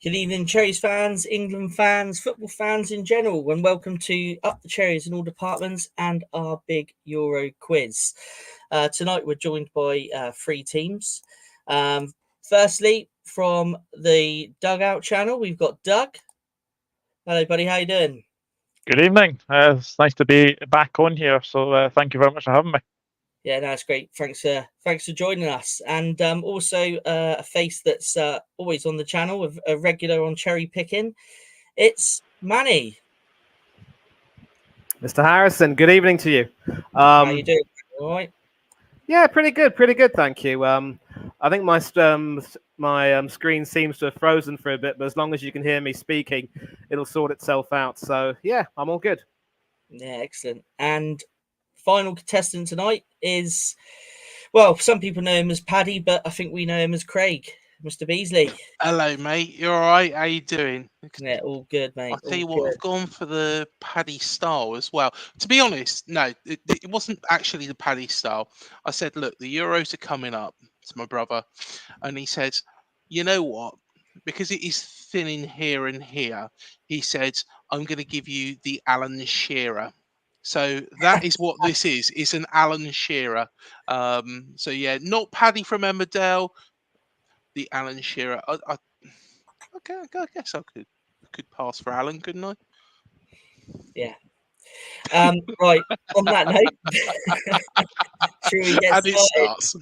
Good evening, Cherries fans, England fans, football fans in general, and welcome to Up the Cherries in all departments and our big Euro quiz. Tonight we're joined by three teams. Firstly, from the Dugout channel, we've got Doug. Hello, buddy. How you doing? Good evening. It's nice to be back on here. So thank you very much for having me. Yeah, that's great. Thanks for joining us, and also a face that's always on the channel, with a regular on cherry picking. It's Manny. Mr. Harrison, good evening to you. How you doing? All right. Yeah, pretty good, thank you. I think my screen seems to have frozen for a bit, but as long as you can hear me speaking, it'll sort itself out. So yeah, I'm all good. Yeah, excellent. And final contestant tonight is, well, some people know him as Paddy, but I think we know him as Craig, Mr. Beasley. Hello, mate. You all right? How you doing? Yeah, all good, mate. I'll tell you all what, good. I've gone for the Paddy style as well. To be honest, no, it wasn't actually the Paddy style. I said, look, the Euros are coming up to my brother, and he said, you know what? Because it is thinning here and here, he said, I'm going to give you the Alan Shearer. So that is what this is. It's an Alan Shearer. So yeah, not Paddy from Emmerdale, the Alan Shearer. Okay, I guess I could pass for Alan, couldn't I? Yeah. Right. On that note, should we get And it started? starts.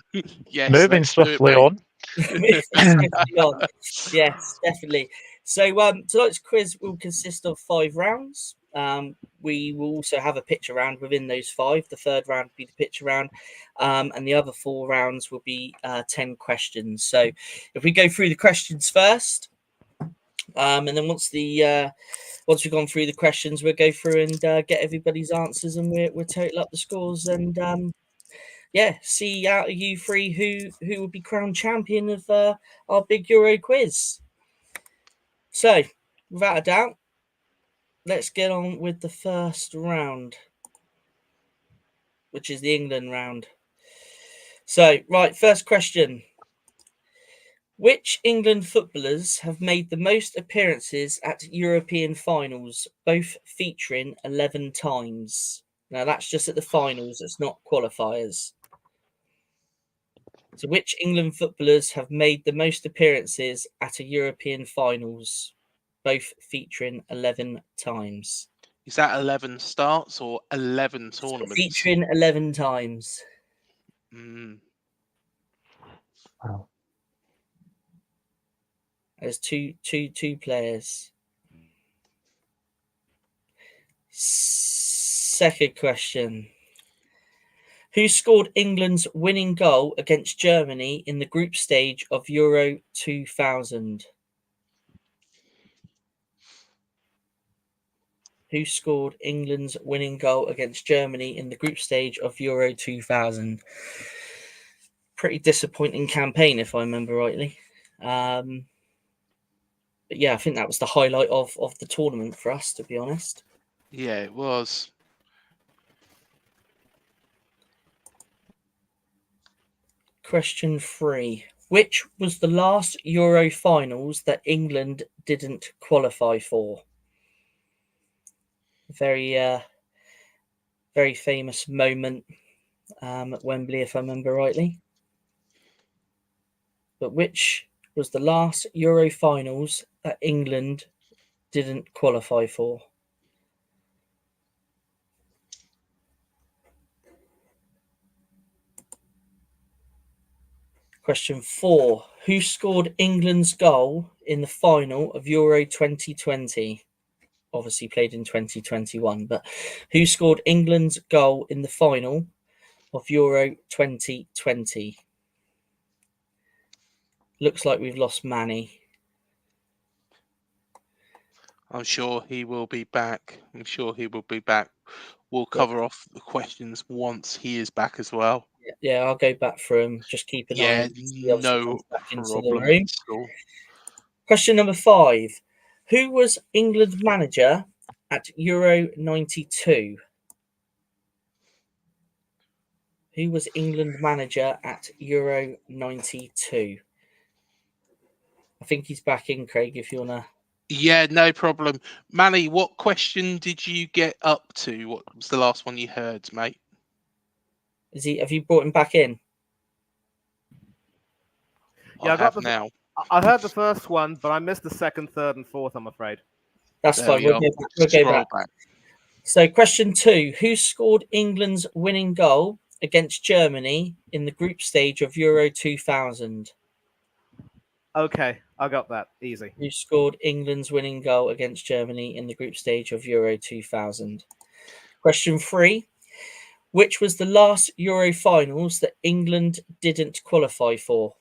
Yes. Moving let's do it, swiftly mate. on. Yes, definitely. So tonight's quiz will consist of 5 rounds. We will also have a picture round within those 5. The third round will be the picture round, and the other 4 rounds will be 10 questions. So if we go through the questions first, and then once we've gone through the questions, we'll go through and get everybody's answers, and we'll total up the scores and see out of you three who will be crowned champion of our big Euro quiz. So, without a doubt, let's get on with the first round, which is the England round. So, right, first question. Which England footballers have made the most appearances at European finals, both featuring 11 times? Now, that's just at the finals, it's not qualifiers. So, which England footballers have made the most appearances at a European finals, both featuring 11 times? Is that 11 starts or 11 tournaments? Featuring 11 times. Wow. There's two players. Second question. Who scored England's winning goal against Germany in the group stage of Euro 2000? Who scored England's winning goal against Germany in the group stage of Euro 2000? Pretty disappointing campaign, if I remember rightly. But yeah, I think that was the highlight of the tournament for us, to be honest. Yeah, it was. Question 3. Which was the last Euro finals that England didn't qualify for? Very famous moment at Wembley, if I remember rightly. But which was the last Euro finals that England didn't qualify for? Question 4. Who scored England's goal in the final of Euro 2020? Obviously played in 2021, but who scored England's goal in the final of Euro 2020? Looks like we've lost Manny. I'm sure he will be back. We'll cover off the questions once he is back as well. Yeah, I'll go back for him. Just keep an eye on him. No back into the problem room. at all. Question number 5. Who was England's manager at Euro 92? Who was England manager at Euro 92? I think he's back in, Craig, if you want to. Yeah, no problem. Manny, what question did you get up to? What was the last one you heard, mate? Have you brought him back in? Yeah, I I got have now. I heard the first one, but I missed the second, third, and fourth, I'm afraid. That's There fine. we We'll are. go back. We'll go Scroll back. So, question 2: who scored England's winning goal against Germany in the group stage of Euro 2000? Okay, I got that. Easy. Who scored England's winning goal against Germany in the group stage of Euro 2000? Question 3: which was the last Euro finals that England didn't qualify for?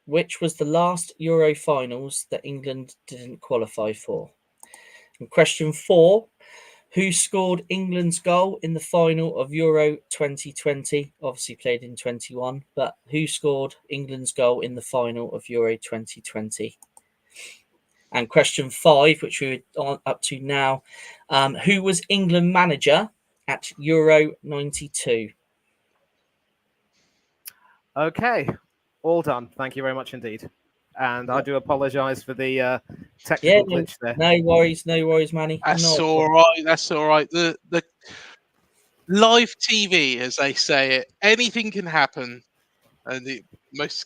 Which was the last Euro finals that England didn't qualify for? And question 4: who scored England's goal in the final of Euro 2020? Obviously played in 21, but who scored England's goal in the final of Euro 2020? And question 5, which we're up to now, who was England manager at Euro 92? Okay, all done. Thank you very much indeed. And I do apologise for the technical Yeah, glitch there. no worries, Manny. That's No. all right. That's all right. The live TV, as they say it, anything can happen, and it most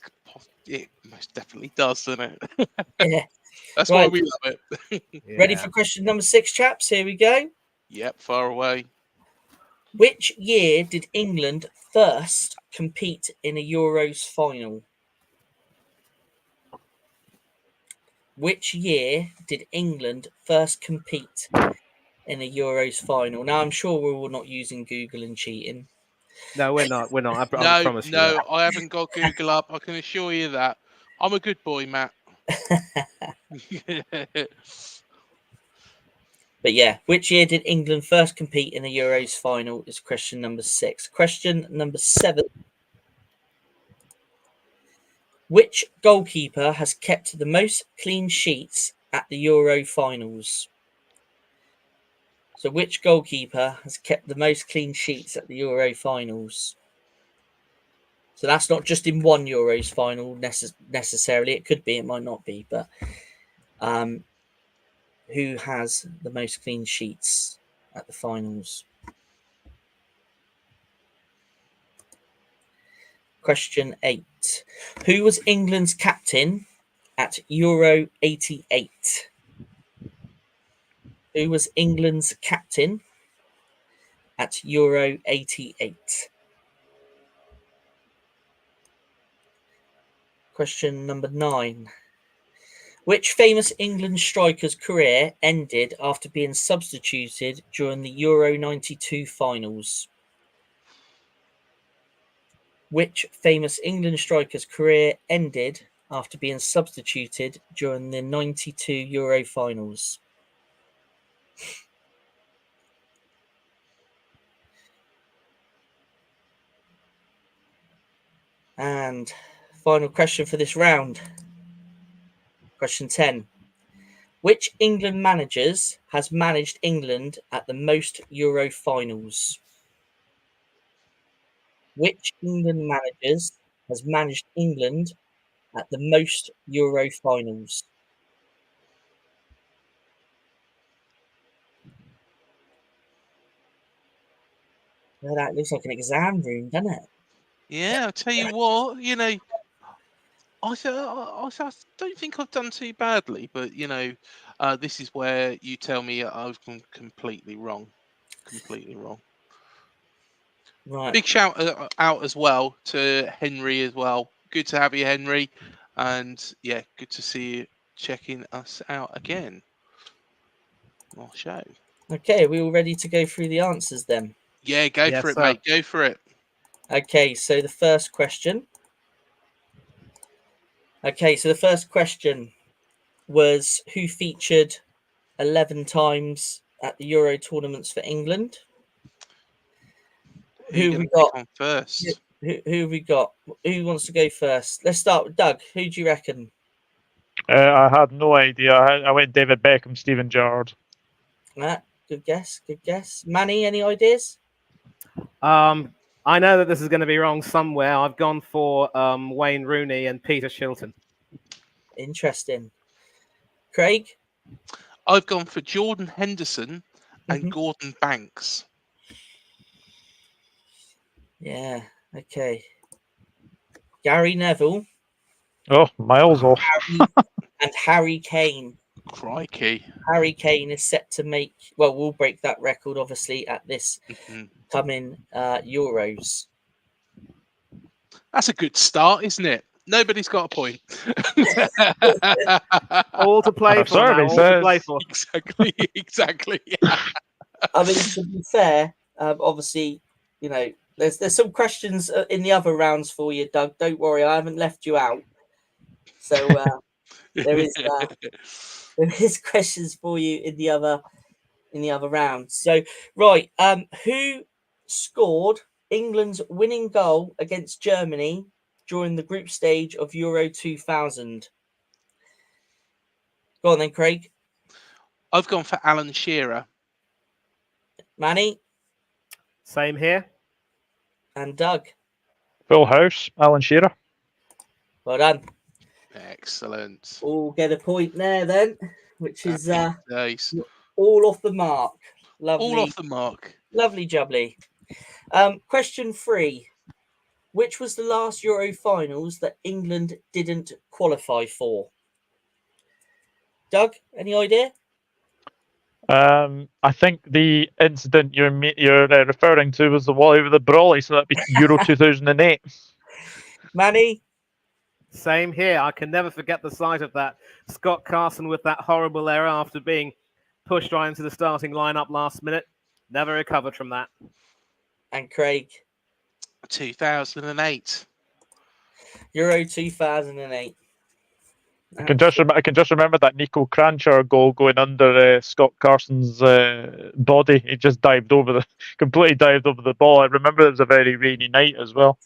definitely does, doesn't it? Yeah. That's why Right. we love it. Ready for question number 6, chaps? Here we go. Yep, far away. Which year did England first compete in a Euros final? Which year did England first compete in a Euros final? Now, I'm sure we're all not using Google and cheating. No, we're not. We're not. I No, promise you. no, That. I haven't got Google up. I can assure you that. I'm a good boy, Matt. But yeah, which year did England first compete in a Euros final is question number 6. Question number 7. Which goalkeeper has kept the most clean sheets at the Euro finals? So which goalkeeper has kept the most clean sheets at the Euro finals? So that's not just in one Euros final necessarily. It could be, it might not be, but who has the most clean sheets at the finals? Question 8. Who was England's captain at Euro 88? Who was England's captain at Euro 88? Question number 9. Which famous England striker's career ended after being substituted during the Euro 92 finals? Which famous England striker's career ended after being substituted during the 92 Euro finals? And final question for this round. Question 10. Which England managers has managed England at the most Euro finals? Which England managers has managed England at the most Euro finals? Well, that looks like an exam room, doesn't it? Yeah, I'll tell you what, I don't think I've done too badly, but this is where you tell me I've gone completely wrong. Completely wrong. Right. Big shout out as well to Henry as well. Good to have you, Henry. And yeah, good to see you checking us out again. Our show. Okay, are we all ready to go through the answers then? Yeah, go Yes, for it, sir. mate. Go for it. Okay, so the first question. Was who featured 11 times at the Euro tournaments for England? Who we got? On first? Who have we got? Who wants to go first? Let's start with Doug. Who do you reckon? I had no idea. I went David Beckham, Steven Gerrard. Matt, good guess. Good guess. Manny, any ideas? I know that this is going to be wrong somewhere. I've gone for Wayne Rooney and Peter Shilton. Interesting. Craig? I've gone for Jordan Henderson and Mhm. Gordon Banks. Yeah, okay. Gary Neville Oh, miles off. and Harry Kane. Crikey. Harry Kane is set to make, well, we'll break that record obviously at this Mhm. coming Euros. That's a good start, isn't it? Nobody's got a point. All to play for Absurd, now. he All to play says. for. exactly. I mean, to be fair, obviously, you know, there's some questions in the other rounds for you, Doug. Don't worry, I haven't left you out. So there is questions for you in the other rounds. So right, who scored England's winning goal against Germany during the group stage of Euro 2000? Go on then, Craig. I've gone for Alan Shearer. Manny Same here. and Doug. Full house, Alan Shearer. Well done. Excellent. All get a point there then, which is Happy days. all off the mark. All Lovely, off the mark. lovely jubbly. Question 3. Which was the last Euro finals that England didn't qualify for? Doug, any idea? I think the incident you're referring to was the wall over the Brawley, so that'd be Euro 2008. Manny? Same here. I can never forget the sight of that. Scott Carson with that horrible error after being pushed right into the starting lineup last minute. Never recovered from that. And Craig? 2008. Euro 2008. I can just remember that Nico Kranjčar goal going under Scott Carson's body. He just completely dived over the ball. I remember it was a very rainy night as well.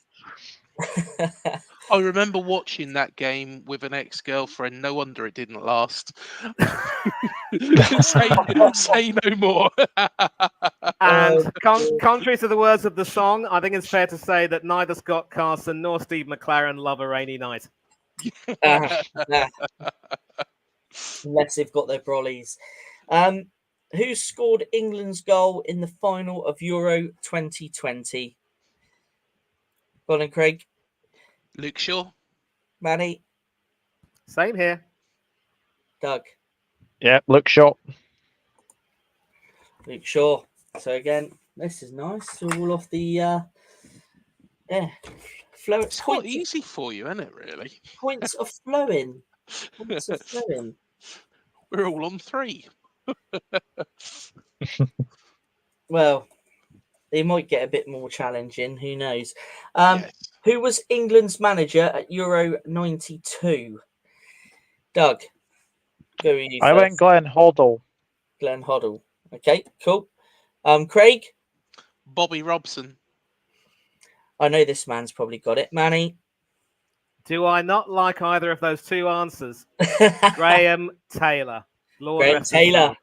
I remember watching that game with an ex-girlfriend. No wonder it didn't last. say no more. And contrary to the words of the song, I think it's fair to say that neither Scott Carson nor Steve McLaren love a rainy night. Unless they've got their brollies. Who scored England's goal in the final of Euro 2020? Go on, Craig. Luke Shaw. Manny. Same here. Doug. Yeah, Luke Shaw. Luke Shaw. So again, this is nice. All off the flow. It's quite easy for you, isn't it? Really. Points are flowing. Points are flowing. We're all on 3. Well, they might get a bit more challenging. Who knows? Yes. Who was England's manager at Euro 92? Doug, go with you I first. went Glenn Hoddle. Glenn Hoddle. Okay, cool. Craig, Bobby Robson. I know this man's probably got it. Manny. Do I not like either of those two answers? Graham Taylor. Lord Graham rest his Taylor. soul.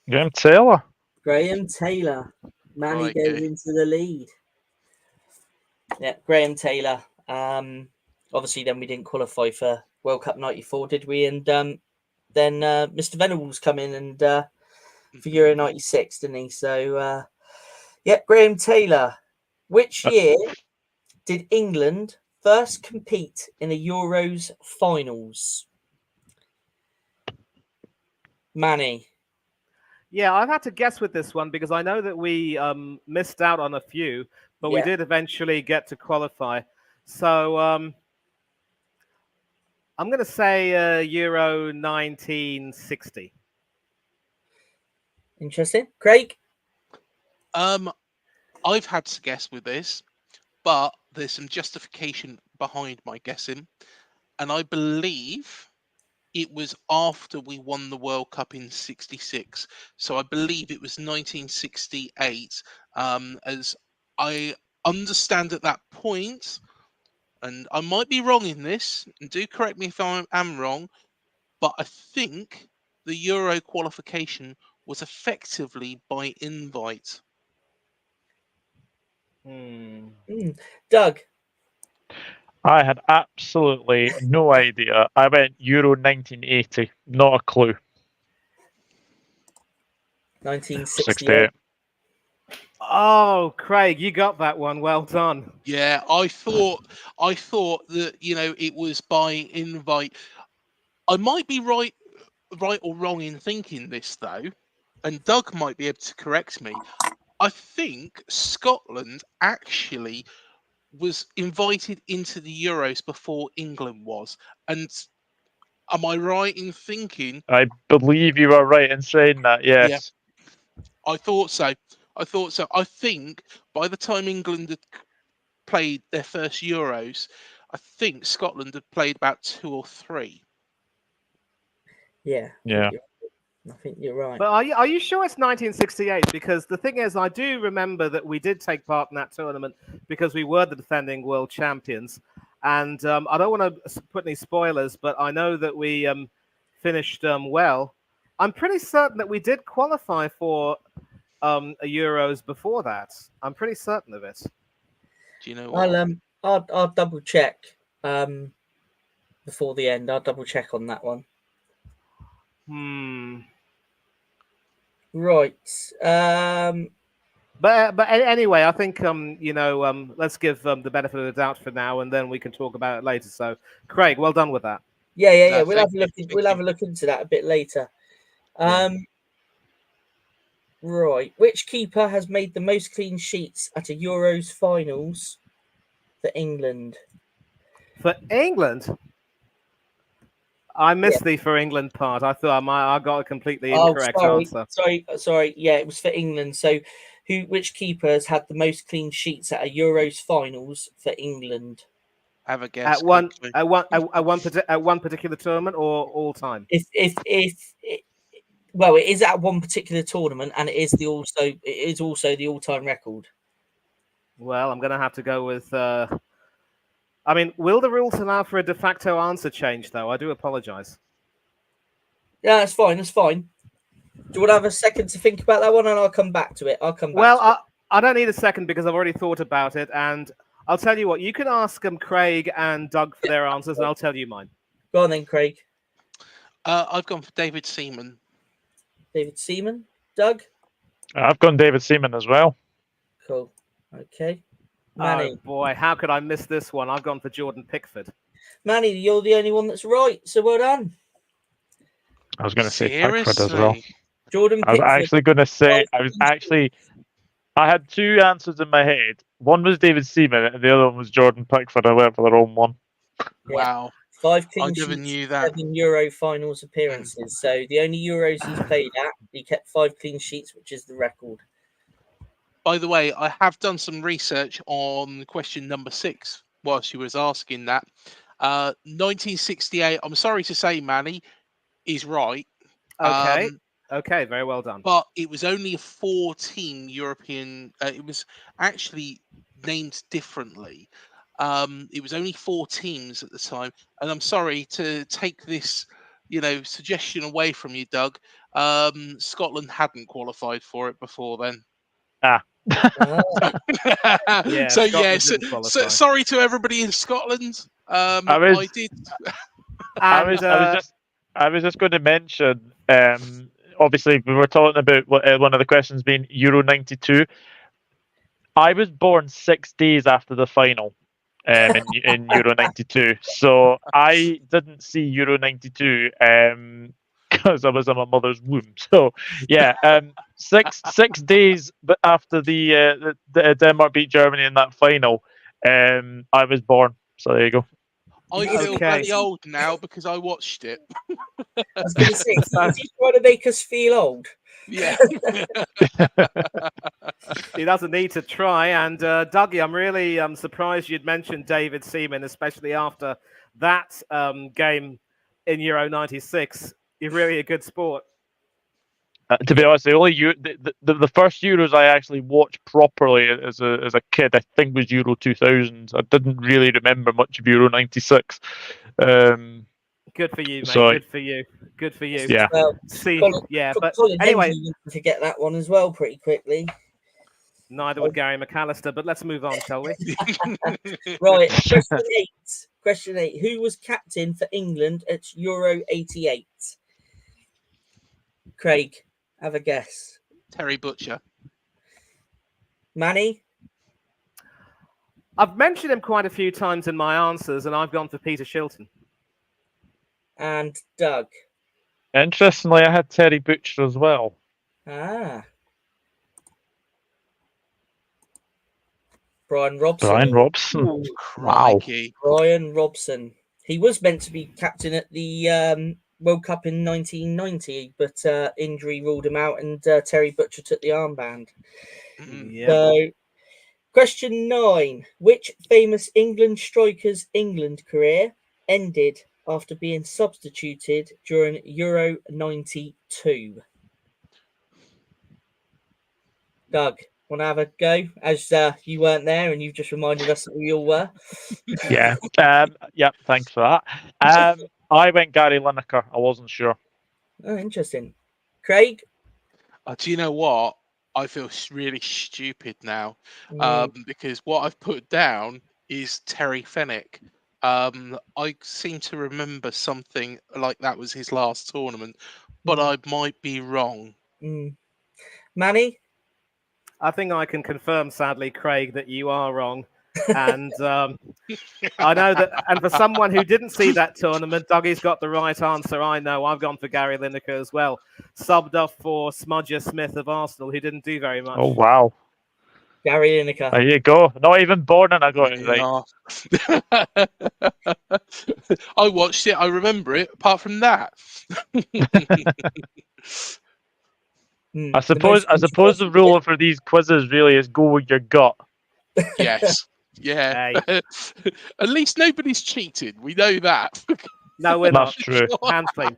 Graham Taylor. Graham Taylor. Manny Right, goes okay. into the lead. Yeah, Graham Taylor. Obviously, then we didn't qualify for World Cup '94, did we? And then Mr. Venables come in and for Euro '96, didn't he? So, yeah, Graham Taylor. Which year did England first compete in a Euros finals? Manny. Yeah, I've had to guess with this one because I know that we missed out on a few, but we Yeah. did eventually get to qualify. So I'm going to say Euro 1960. Interesting. Craig? I've had to guess with this, but there's some justification behind my guessing, and I believe it was after we won the World Cup in '66. So I believe it was 1968, as I understand at that point, and I might be wrong in this, and do correct me if I am wrong, but I think the Euro qualification was effectively by invite. Doug? I had absolutely no idea. I went Euro 1980. Not a clue. 1968. 68. Oh, Craig, you got that one. Well done. Yeah, I thought that it was by invite. I might be right or wrong in thinking this though, and Doug might be able to correct me. I think Scotland actually was invited into the Euros before England was. And am I right in thinking? I believe you are right in saying that, yes. I thought so. I think by the time England had played their first Euros, I think Scotland had played about 2 or 3. Yeah. Yeah. I think you're right. But are you sure it's 1968? Because the thing is, I do remember that we did take part in that tournament because we were the defending world champions. And I don't want to put any spoilers, but I know that we finished well. I'm pretty certain that we did qualify for a Euros before that. I'm pretty certain of it. Do you know what? I'll double check before the end. I'll double check on that one. Right. But anyway, I think let's give the benefit of the doubt for now, and then we can talk about it later. So, Craig, well done with that. Yeah. No, We'll have a look into that a bit later. Right. Which keeper has made the most clean sheets at a Euros finals for England? For England, I missed the for England part. I thought I got a completely incorrect answer. Sorry. Yeah, it was for England. So, which keeper has had the most clean sheets at a Euros finals for England? Have a guess. At one particular tournament or all time? Well, it is at one particular tournament, and it is also the all-time record. Well, I'm going to have to go with. I mean, will the rules allow for a de facto answer change, though? I do apologise. Yeah, that's fine. Do you want to have a second to think about that one, and I'll come back to it? I don't need a second because I've already thought about it, and I'll tell you what. You can ask Craig and Doug for their answers, and I'll tell you mine. Go on then, Craig. I've gone for David Seaman. David Seaman. Doug? I've gone David Seaman as well. Cool. Okay. Manny. Oh boy, how could I miss this one? I've gone for Jordan Pickford. Manny, you're the only one that's right, so well done. I was going to say Pickford as well. Jordan Pickford. I was actually going to say, I had two answers in my head. One was David Seaman, and the other one was Jordan Pickford. I went for the wrong one. Wow. 5 clean I never sheets, knew that. 7 Euro finals appearances. So the only Euros he's played at, he kept 5 clean sheets, which is the record. By the way, I have done some research on question number 6 while she was asking that. 1968, I'm sorry to say, Manny, is right. Okay. Okay, very well done. But it was only a 4-team European. It was actually named differently. It was only 4 teams at the time, and I'm sorry to take this, suggestion away from you, Doug. Scotland hadn't qualified for it before then. Yeah, sorry to everybody in Scotland. I was just going to mention. Obviously, we were talking about one of the questions being Euro 92. I was born 6 days after the final in Euro 92. So I didn't see Euro 92 because I was in my mother's womb. So, yeah, 6 days after the Denmark beat Germany in that final, I was born. So there you go. I feel very old now because I watched it. I was going to say, is he trying to make us feel old? Yeah. He doesn't need to try. And Dougie, I'm really surprised you'd mentioned David Seaman, especially after that game in Euro 96. You're really a good sport. To be honest, the first Euros I actually watched properly as a kid, I think, was Euro 2000. I didn't really remember much of Euro 96. Good for you, mate. Good for you. Yeah. But anyway, to get that one as well pretty quickly. Neither would Gary McAllister, but let's move on, shall we? Right. Question 8. Who was captain for England at Euro 88? Craig, have a guess. Terry Butcher. Manny? I've mentioned him quite a few times in my answers, and I've gone for Peter Shilton. And Doug? Interestingly, I had Terry Butcher as well. Ah. Brian Robson. Brian Robson. Ooh, Wow. crikey. Brian Robson. He was meant to be captain at the World Cup in 1990, but injury ruled him out, and Terry Butcher took the armband. Mm. So, question 9. Which famous England striker's England career ended after being substituted during Euro 92? Doug, want to have a go? As you weren't there and you've just reminded us that we all were. Yeah. Yeah. Thanks for that. I went Gary Lineker. I wasn't sure. Oh, interesting. Craig? Do you know what? I feel really stupid now because what I've put down is Terry Fenwick. I seem to remember something like that was his last tournament, but I might be wrong. Manny? I think I can confirm, sadly, Craig, that you are wrong. And I know that, and for someone who didn't see that tournament, Dougie's got the right answer. I know. I've gone for Gary Lineker as well. Subbed off for Smudger Smith of Arsenal, who didn't do very much. Oh, wow. Gary Lineker. There you go. Not even born and I got it right. I watched it. I remember it. Apart from that. I suppose the rule for these quizzes really is go with your gut. Yes. Yeah. Hey. At least nobody's cheated. We know that. No, we're That's not. true. Hands clean.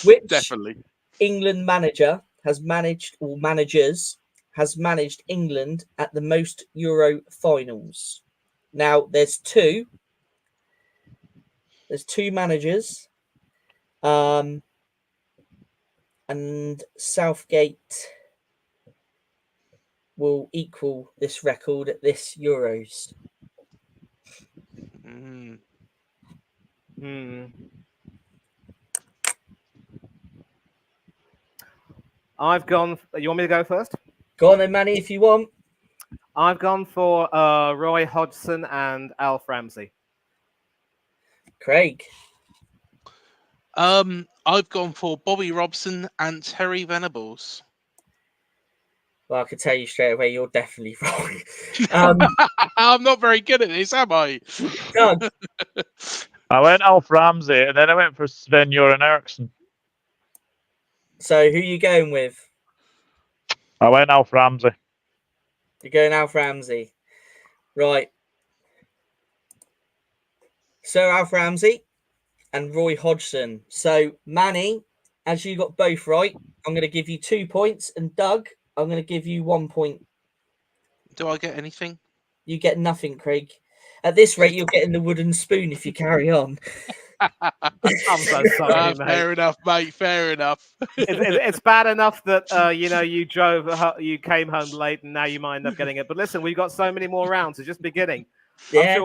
Which Definitely. England manager has managed, or managers has managed England at the most Euro finals? Now, there's two. There's two managers. And Southgate will equal this record at this Euros. I've gone. You want me to go first? Go on then, Manny, if you want. I've gone for Roy Hodgson and Alf Ramsey. Craig. I've gone for Bobby Robson and Terry Venables. Well, I can tell you straight away, you're definitely wrong. I'm not very good at this, am I? Doug. I went Alf Ramsey and then I went for Sven-Göran Eriksson. So who are you going with? I went Alf Ramsey. You're going Alf Ramsey. Right. So Alf Ramsey and Roy Hodgson. So Manny, as you got both right, I'm going to give you 2 points. And Doug, I'm going to give you 1 point. Do I get anything? You get nothing, Craig. At this rate, you're getting the wooden spoon if you carry on. I'm so sorry, mate. Fair enough, mate. Fair enough. It's bad enough that you came home late and now you might end up getting it. But listen, we've got so many more rounds. It's just beginning. Yeah,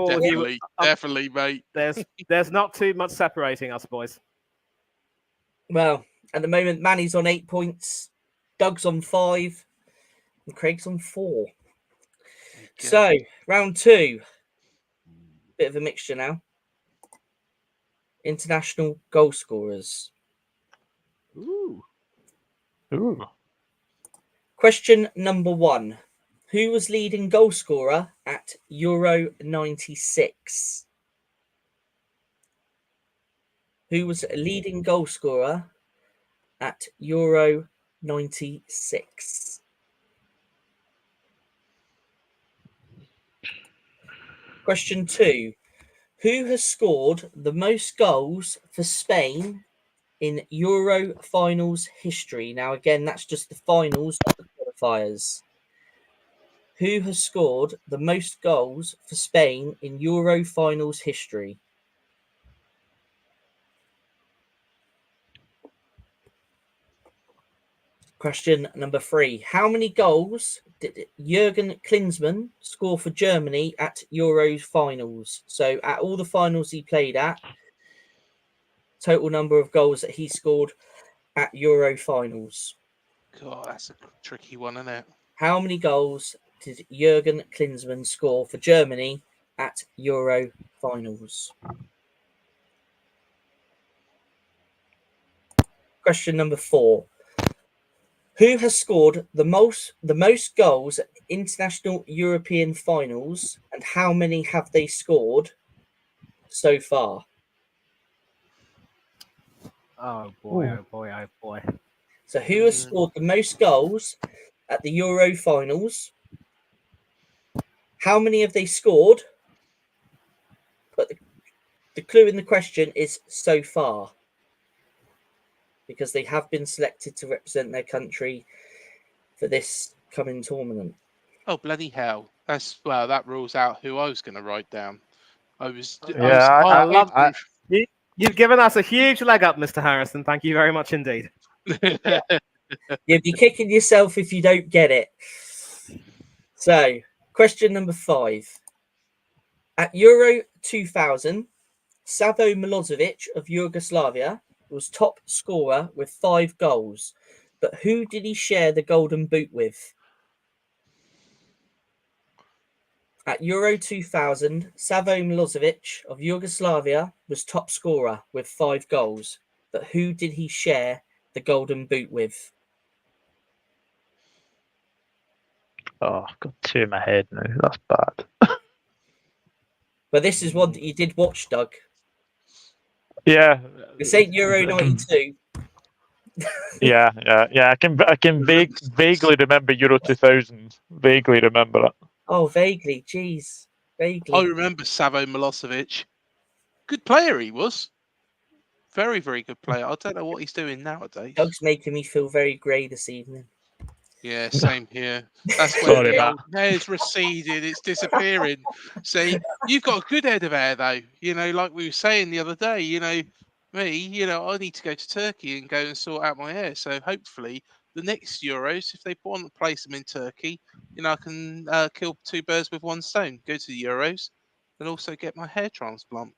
Definitely, mate. There's not too much separating us, boys. Well, at the moment, Manny's on 8 points, Doug's on 5, and Craig's on 4. Okay. So, round 2. Bit of a mixture now. International goal scorers. Ooh. Question number 1. Who was leading goal scorer at Euro 96? Who was leading goal scorer at Euro 96? Question 2. Who has scored the most goals for Spain in Euro finals history? Now, again, that's just the finals, not the qualifiers. Who has scored the most goals for Spain in Euro finals history? Question number 3. How many goals did Jurgen Klinsmann score for Germany at Euros finals? So at all the finals he played at, total number of goals that he scored at Euro finals. God, that's a tricky one, isn't it? How many goals did Jurgen Klinsmann score for Germany at Euro finals? Question number 4. Who has scored the most goals at international European finals, and how many have they scored so far? Oh boy! Oh boy! Oh boy! So who has scored the most goals at the Euro finals? How many have they scored? But the clue in the question is so far, because they have been selected to represent their country for this coming tournament. Oh, bloody hell. That rules out who I was going to write down. I was I halfway love you've given us a huge leg up, Mr. Harrison. Thank you very much indeed. You'll be kicking yourself if you don't get it. So, question number 5. At Euro 2000, Savo Milosevic of Yugoslavia was top scorer with 5 goals. But who did he share the golden boot with? At Euro 2000, Savo Milosevic of Yugoslavia was top scorer with 5 goals. But who did he share the golden boot with? Oh, I've got 2 in my head now. That's bad. But this is one that you did watch, Doug. Yeah. This ain't Euro 92. Yeah. I can vaguely remember Euro 2000. Vaguely remember it. Oh, vaguely. Jeez. Vaguely. I remember Savo Milosevic. Good player he was. Very, very good player. I don't know what he's doing nowadays. Doug's making me feel very grey this evening. Yeah, same here. That's where Sorry, the Matt. old hair's receded. It's disappearing. See, you've got a good head of hair, though. You know, like we were saying the other day, me, I need to go to Turkey and go and sort out my hair. So hopefully the next Euros, if they want to place them in Turkey, I can kill 2 birds with 1 stone. Go to the Euros and also get my hair transplant.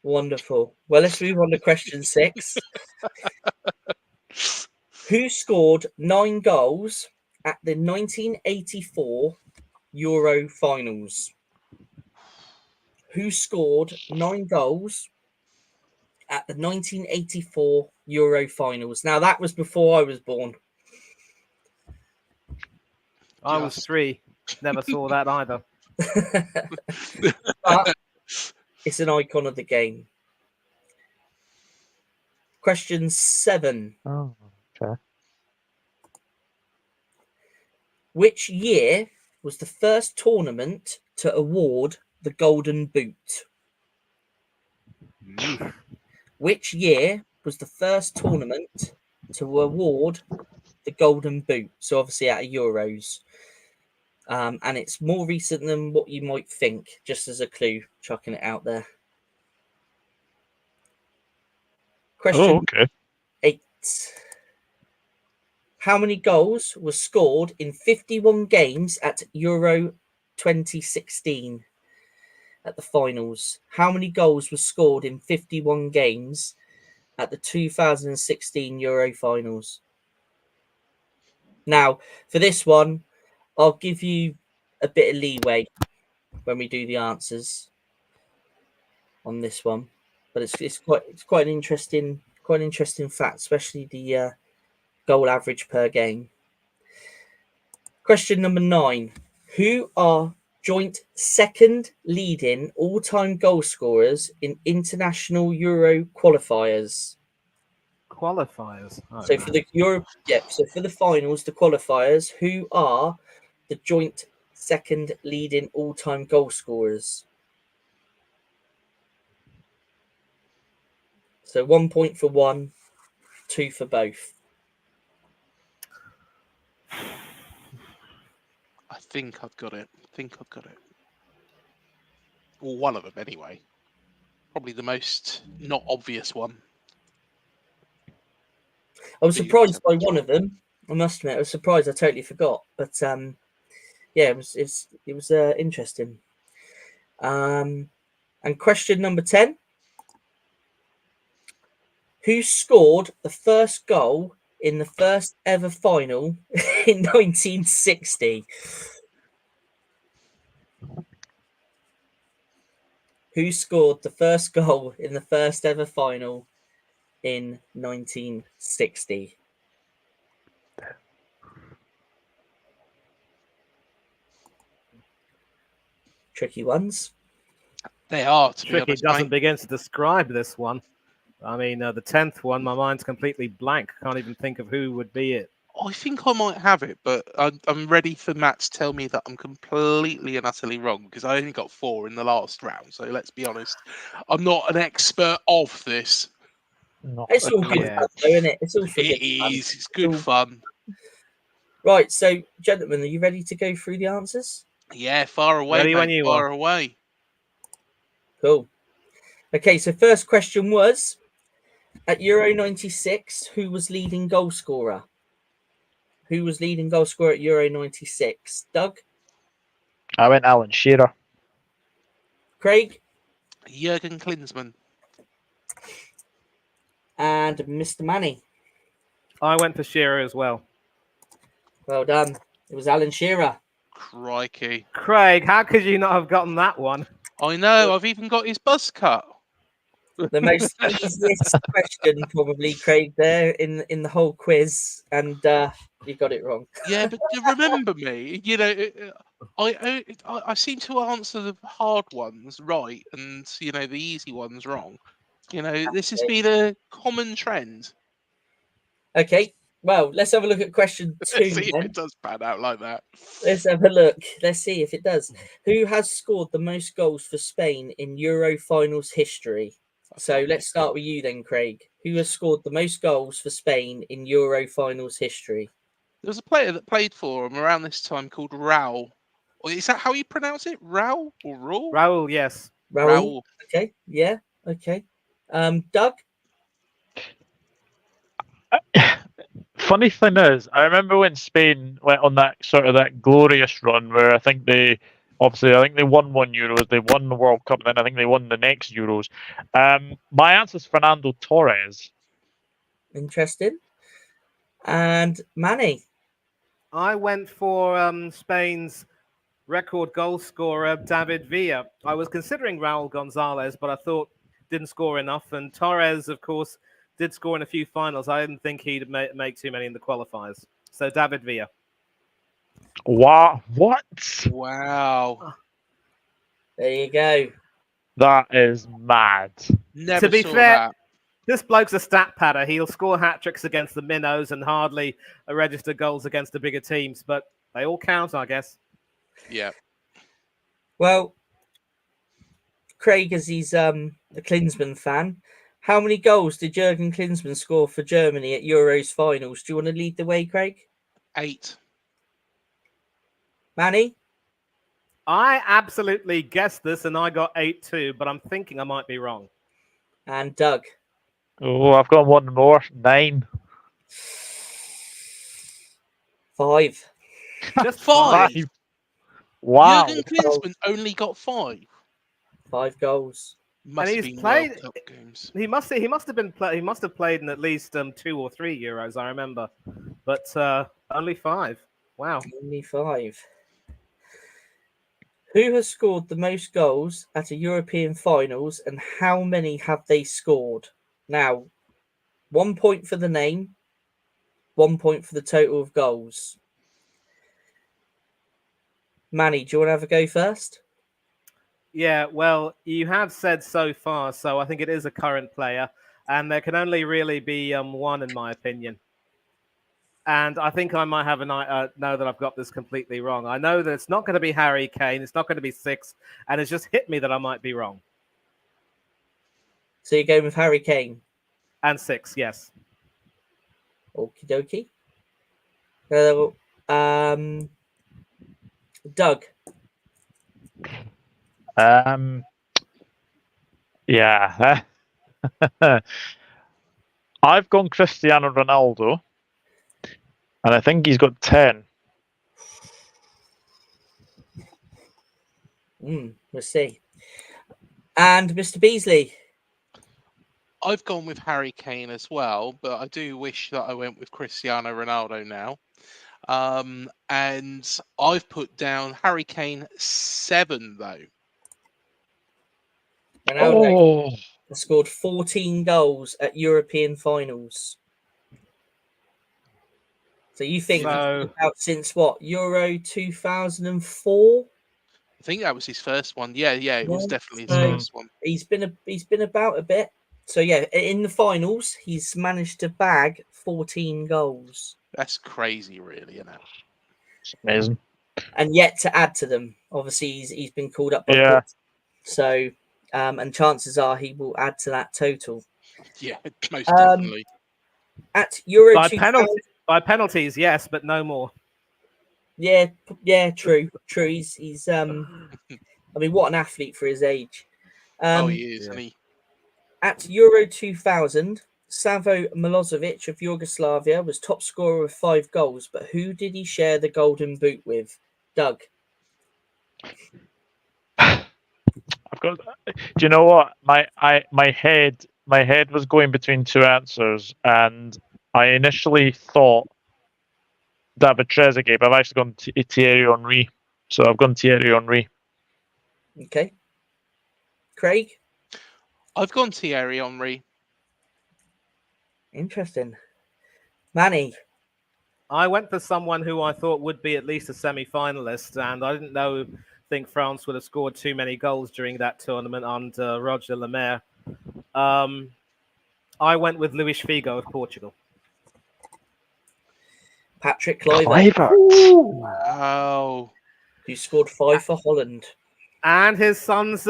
Wonderful. Well, let's move on to question 6. Who scored 9 goals at the 1984 Euro finals? Who scored 9 goals at the 1984 Euro finals? Now, that was before I was born. I was 3. Never saw that either. But it's an icon of the game. Question 7. Oh, okay. Which year was the first tournament to award the Golden Boot? Which year was the first tournament to award the Golden Boot? So obviously at Euros. And it's more recent than what you might think, just as a clue, chucking it out there. Question 8. How many goals were scored in 51 games at Euro 2016 at the finals? How many goals were scored in 51 games at the 2016 Euro finals? Now, for this one, I'll give you a bit of leeway when we do the answers on this one, but it's quite an interesting fact, especially the goal average per game. Question number 9: who are joint second leading all-time goal scorers in international Euro qualifiers? Qualifiers. Oh, So for the Euro, so for the finals, the qualifiers, who are the joint second leading all-time goal scorers? So 1 point for one, 2 for both. I think I've got it. Well, one of them anyway. Probably the most not obvious one. I was surprised by one of them. I must admit, I was surprised. I totally forgot, but yeah, it was interesting. And question number 10: Who scored the first goal in the first ever final in 1960? Who scored the first goal in the first ever final in 1960? Tricky ones. They are, to be Tricky honest, doesn't mate. begin to describe this one. I mean, the 10th one, my mind's completely blank. Can't even think of who would be it. I think I might have it, but I'm ready for Matt to tell me that I'm completely and utterly wrong because I only got 4 in the last round. So let's be honest, I'm not an expert of this. No. It's all good Yeah. fun, though, isn't it? It's all for It good fun. is. It's good all- fun. Right, so gentlemen, are you ready to go through the answers? Yeah, far away, Ready when mate. you Far are. away. Cool. Okay, so first question was, at Euro 96, who was leading goal scorer? Who was leading goal scorer at Euro 96? Doug? I went Alan Shearer. Craig? Jurgen Klinsmann. And Mr. Manny? I went for Shearer as well. Well done. It was Alan Shearer. Crikey. Craig, how could you not have gotten that one? I know. I've even got his buzz cut. The most easiest question, probably, Craig, there in the whole quiz, and you got it wrong. Yeah, but you remember me. You know, I seem to answer the hard ones right, and the easy ones wrong. This has been a common trend. Okay, well, let's have a look at question 2 Let's see if then. it does pan out like that. Let's have a look. Let's see if it does. Who has scored the most goals for Spain in Euro finals history? So let's start with you then, Craig. Who has scored the most goals for Spain in Euro finals history? There was a player that played for him around this time called Raul. Or is that how you pronounce it? Raul or Raul? Raul, yes. Raul. Okay, yeah, okay. Doug? Funny thing is, I remember when Spain went on that glorious run where I think they won one Euros, they won the World Cup, and then I think they won the next Euros. My answer is Fernando Torres. Interesting. And Manny? I went for Spain's record goal scorer, David Villa. I was considering Raul Gonzalez, but I thought didn't score enough. And Torres, of course, did score in a few finals. I didn't think he'd make too many in the qualifiers. So David Villa. Wow, what? Wow. There you go. That is mad. Never To be saw fair, that. this bloke's a stat padder. He'll score hat tricks against the minnows and hardly register goals against the bigger teams, but they all count, I guess. Yeah. Well, Craig, as he's a Klinsmann fan, how many goals did Jurgen Klinsmann score for Germany at Euros finals? Do you want to lead the way, Craig? 8. Manny? I absolutely guessed this and I got 8 too, but I'm thinking I might be wrong. And Doug? Oh, I've got one more. 9. 5. Just 5. Wow. Jurgen Klinsmann only got 5. 5 goals. Must And have he's been played- World Cup games. He must have played in at least 2 or 3 Euros, I remember, but only 5. Wow. Only 5. Who has scored the most goals at a European finals and how many have they scored? Now, 1 point for the name, 1 point for the total of goals. Manny, do you want to have a go first? Yeah, well, you have said so far, so I think it is a current player, and there can only really be one, in my opinion. And I think I might have know that I've got this completely wrong. I know that it's not going to be Harry Kane, it's not going to be 6, and it's just hit me that I might be wrong. So you're going with Harry Kane. And 6, yes. Okie dokie. Doug. Yeah. I've gone Cristiano Ronaldo. And I think he's got 10. We'll see. And Mr. Beasley. I've gone with Harry Kane as well, but I do wish that I went with Cristiano Ronaldo now. And I've put down Harry Kane 7 though. Ronaldo scored 14 goals at European finals. So you think he's been out since what? Euro 2004? I think that was his first one. Yeah, it was definitely his first one. He's been about a bit. So yeah, in the finals, he's managed to bag 14 goals. That's crazy, really, isn't it? It's amazing. And yet to add to them, obviously he's been called up by Yeah. So and chances are he will add to that total. Yeah, most definitely. At Euro by penalties, yes, but no more. Yeah, true. He's I mean, what an athlete for his age. He is, isn't he? At Euro 2000, Savo Milosevic of Yugoslavia was top scorer with 5 goals, but who did he share the golden boot with? Doug. I've got. Do you know what? My head was going between 2 answers, and I initially thought David Trezeguet, but I've actually gone Thierry Henry. So I've gone Thierry Henry. Okay. Craig? I've gone Thierry Henry. Interesting. Manny? I went for someone who I thought would be at least a semi-finalist, and I didn't think France would have scored too many goals during that tournament under Roger Lemaire. I went with Luis Figo of Portugal. Patrick Kluivert. Wow. Who scored 5 for Holland. And his son's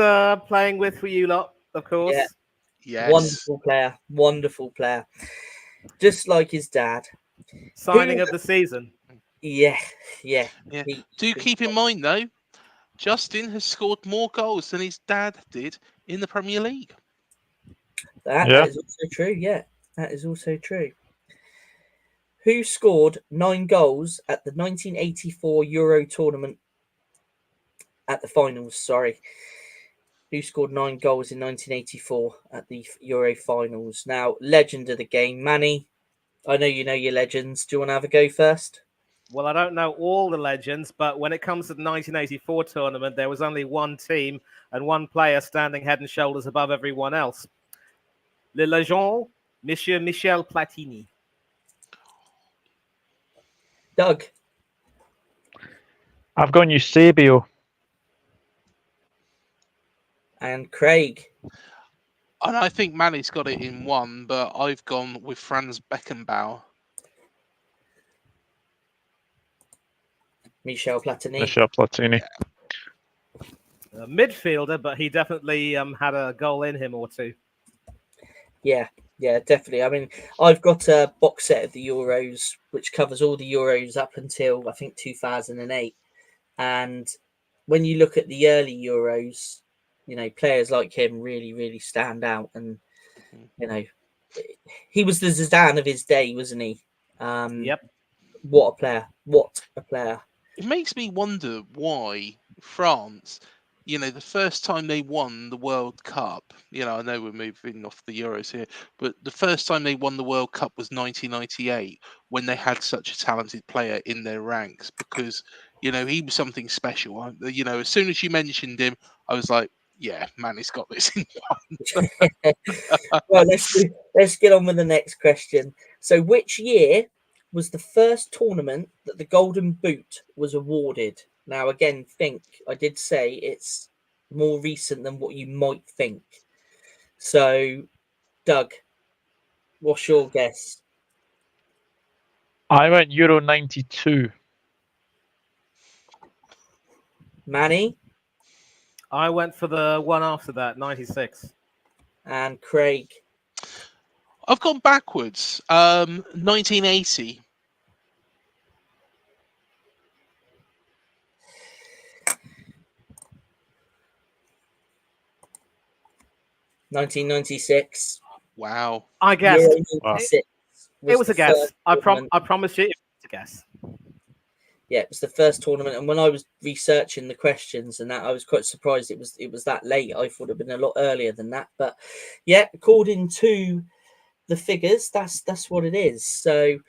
playing for you lot, of course. Yeah. Yes. Wonderful player. Just like his dad. Signing of the season. Yeah. Do keep in mind, though, Justin has scored more goals than his dad did in the Premier League. That is also true, yeah. That is also true. Who scored 9 goals at the 1984 Euro tournament? At the finals, sorry. Who scored 9 goals in 1984 at the Euro finals? Now, legend of the game, Manny. I know you know your legends. Do you want to have a go first? Well, I don't know all the legends, but when it comes to the 1984 tournament, there was only one team and one player standing head and shoulders above everyone else. Le Legend, Monsieur Michel Platini. Doug? I've gone Eusebio. And Craig? And I think Manny's got it in 1, but I've gone with Franz Beckenbauer. Michel Platini. Michel Platini. A midfielder, but he definitely had a goal in him or two. Yeah, definitely. I mean, I've got a box set of the Euros, which covers all the Euros up until, I think, 2008. And when you look at the early Euros, you know, players like him really, really stand out. And, you know, he was the Zidane of his day, wasn't he? Yep. What a player. It makes me wonder why France, you know, the first time they won the World Cup, you know, I know we're moving off the Euros here, but the first time they won the World Cup was 1998 when they had such a talented player in their ranks because, you know, he was something special. You know, as soon as you mentioned him, I was like, yeah, man, he's got this in mind. Well, let's get on with the next question. So which year was the first tournament that the Golden Boot was awarded? Now, again, I did say it's more recent than what you might think. So, Doug, what's your guess? I went Euro 92. Manny? I went for the one after that, 96. And Craig? I've gone backwards. 1980. $1996. Wow. I guessed. Euro 96 It was a guess. I promise you, if guess. Yeah, it was the first tournament, and when I was researching the questions and that, I was quite surprised it was that late. I thought it'd been a lot earlier than that, but yeah, according to the figures, that's what it is. So,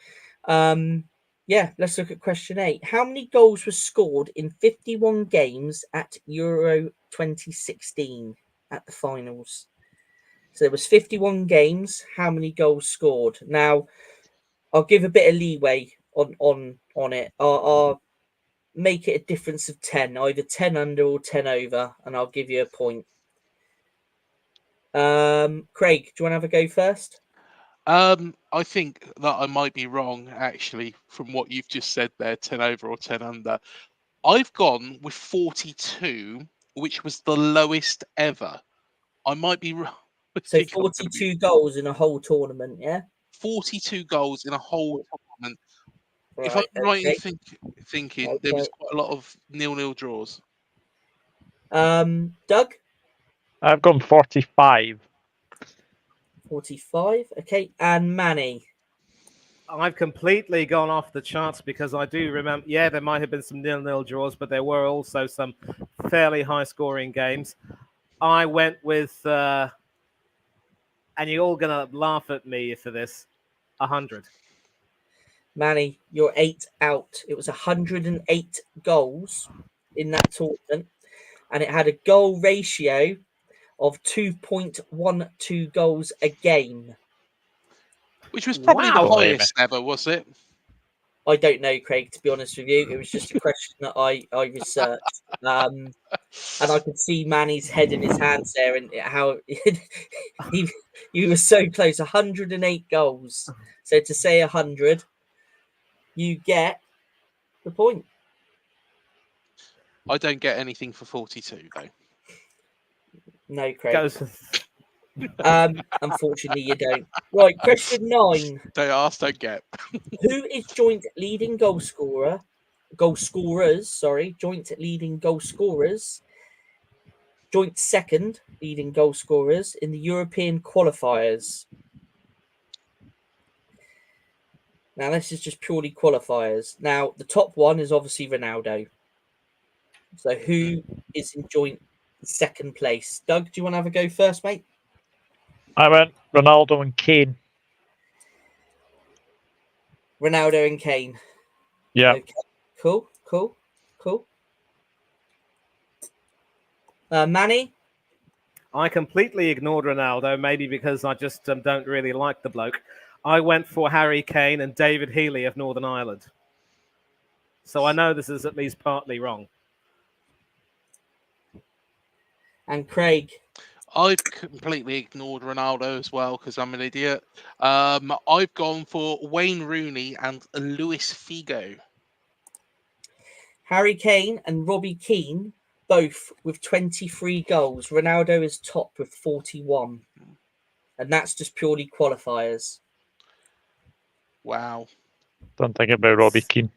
yeah, let's look at question 8. How many goals were scored in 51 games at Euro 2016 at the finals? So there was 51 games. How many goals scored? Now, I'll give a bit of leeway on it. I'll make it a difference of 10, either 10 under or 10 over, and I'll give you a point. Craig, do you want to have a go first? I think that I might be wrong, actually, from what you've just said there, 10 over or 10 under. I've gone with 42, which was the lowest ever. I might be wrong. So 42 goals in a whole tournament, yeah? 42 goals in a whole tournament. If I'm Right, right in okay. thinking, there was quite a lot of 0-0 draws. Doug? I've gone 45. 45, okay. And Manny? I've completely gone off the charts because I do remember, yeah, there might have been some 0-0 draws, but there were also some fairly high-scoring games. I went with, and you're all going to laugh at me for this, 100. Manny, you're 8 out. It was 108 goals in that tournament, and it had a goal ratio of 2.12 goals a game. Which was probably the Wow. highest ever, was it? I don't know, Craig, to be honest with you. It was just a question that I researched. And I could see Manny's head in his hands there and how he was so close. 108 goals. So to say 100, you get the point. I don't get anything for 42, though. No, Craig. Goes, Unfortunately, you don't. Right, question 9. Don't ask, don't get. Who is joint leading joint leading goal scorers, joint second leading goal scorers in the European qualifiers? Now, this is just purely qualifiers. Now, the top one is obviously Ronaldo. So, who is in joint second place? Doug, do you want to have a go first, mate? I went Ronaldo and Kane. Ronaldo and Kane. Yeah. Okay. Cool. Manny? I completely ignored Ronaldo, maybe because I just don't really like the bloke. I went for Harry Kane and David Healy of Northern Ireland. So I know this is at least partly wrong. And Craig? I've completely ignored Ronaldo as well because I'm an idiot. I've gone for Wayne Rooney and Luis Figo. Harry Kane and Robbie Keane, both with 23 goals. Ronaldo is top with 41. And that's just purely qualifiers. Wow. Don't think about Robbie Keane.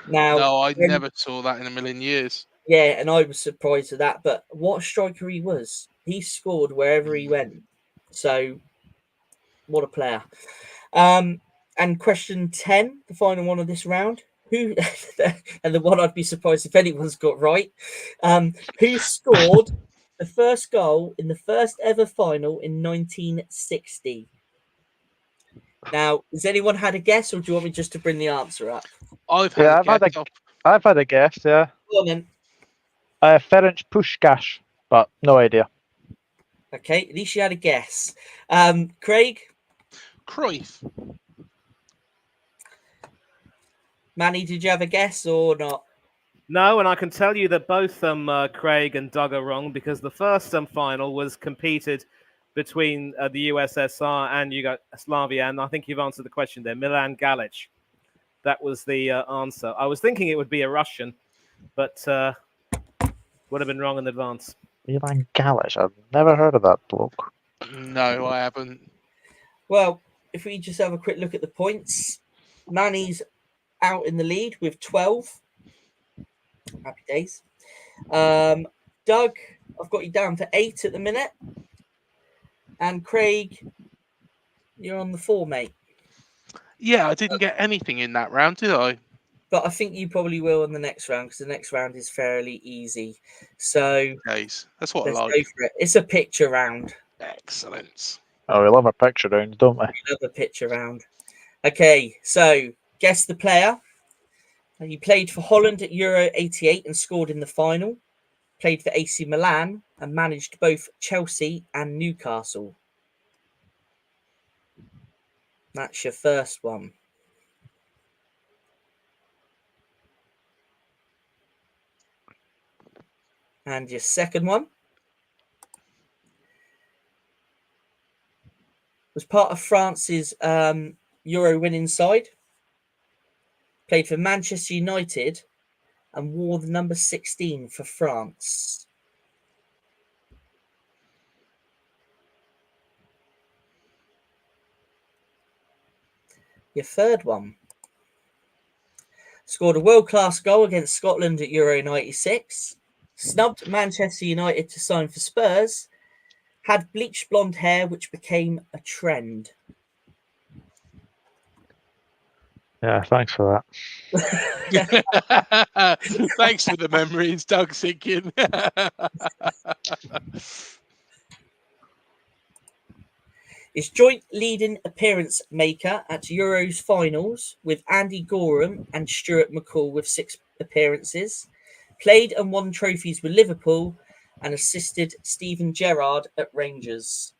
Now, No, I never saw that in a million years. Yeah, and I was surprised at that. But what a striker he was. He scored wherever he went. So, what a player. And question 10, the final one of this round. Who, and the one I'd be surprised if anyone's got right. Who scored the first goal in the first ever final in 1960? Now, has anyone had a guess, or do you want me just to bring the answer up? I've had a guess, yeah. Go on then. Ferenc Puskás, but no idea. Okay, at least you had a guess. Craig? Cruyff. Manny, did you have a guess or not? No, and I can tell you that both Craig and Doug are wrong because the first final was competed between the USSR and Yugoslavia, and I think you've answered the question there. Milan Galic. That was the answer. I was thinking it would be a Russian, but would have been wrong in advance. Milan Galic. I've never heard of that bloke. No, I haven't. Well, if we just have a quick look at the points, Manny's out in the lead with 12. Happy days. Doug, I've got you down for 8 at the minute. And Craig, you're on the 4, mate. Yeah, I didn't get anything in that round, did I? But I think you probably will in the next round because the next round is fairly easy. So Days. That's what I let's like. go for it. It's a picture round. Excellent. Oh, we love our picture rounds, don't we? Love a picture round. Okay, so guess the player. He played for Holland at Euro 88 and scored in the final. Played for AC Milan and managed both Chelsea and Newcastle. That's your first one. And your second one was part of France's Euro winning side. Played for Manchester United and wore the number 16 for France. Your third one. Scored a world-class goal against Scotland at Euro 96. Snubbed Manchester United to sign for Spurs. Had bleached blonde hair, which became a trend. Yeah, thanks for that. Thanks for the memories, Doug thinking. Is joint leading appearance maker at Euros finals with Andy Gorham and Stuart McCall with 6 appearances. Played and won trophies with Liverpool and assisted Steven Gerrard at Rangers.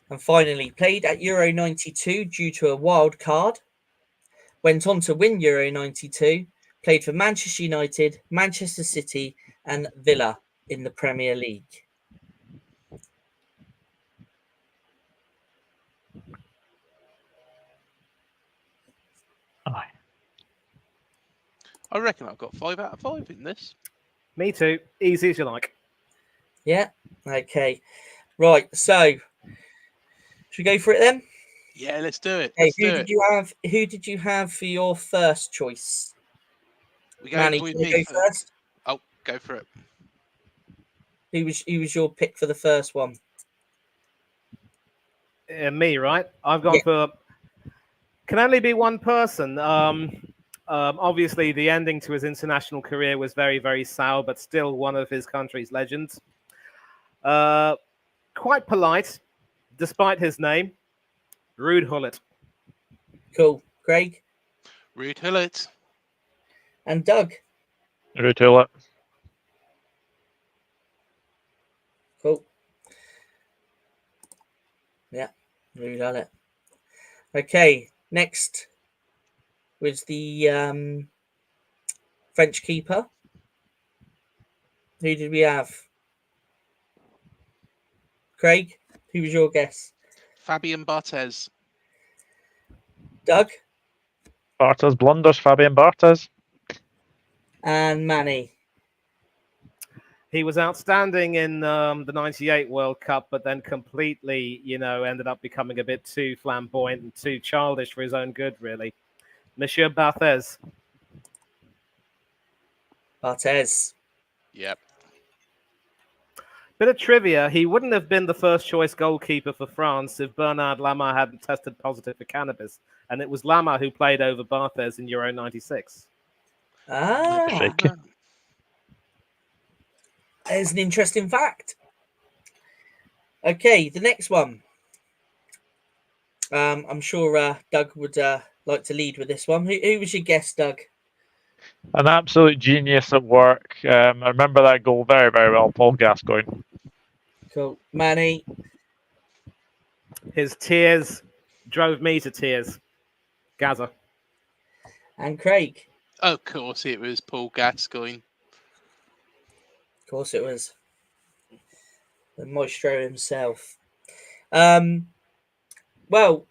And finally, played at Euro 92 due to a wild card. Went on to win Euro 92. Played for Manchester United, Manchester City and Villa in the Premier League. Aye. I reckon I've got 5 out of 5 in this. Me too. Easy as you like. Yeah. Okay. Right. So, should we go for it then? Yeah, let's do it. Okay, Let's do it. Who did you have for your first choice? We go Manny, with can you me go first? Oh, go for it. Who was your pick for the first one? Me, right? I've gone for. Can only be one person. Obviously, the ending to his international career was very, very sour, but still one of his country's legends. Quite polite, despite his name. Ruud Gullit. Cool. Craig Ruud Gullit. and Doug. Ruud Gullit. Cool. Yeah, Ruud Gullit. Okay, next was the French keeper. Who did we have? Craig, who was your guess? Fabien Barthez. Doug Barthez blunders, Fabien Barthez. and Manny. He was outstanding in the 98 World Cup, but then completely, ended up becoming a bit too flamboyant and too childish for his own good, really. Monsieur Barthez. Barthez. Yep. Bit of trivia, he wouldn't have been the first choice goalkeeper for France if Bernard Lama hadn't tested positive for cannabis. And it was Lama who played over Barthez in Euro 96. Ah, there's an interesting fact. Okay, the next one. I'm sure Doug would like to lead with this one. Who was your guest, Doug? An absolute genius at work. I remember that goal very, very well. Paul Gascoigne. Cool. Manny. His tears drove me to tears. Gaza. And Craig. Of course, it was Paul Gascoigne. Of course it was. The maestro himself. Well,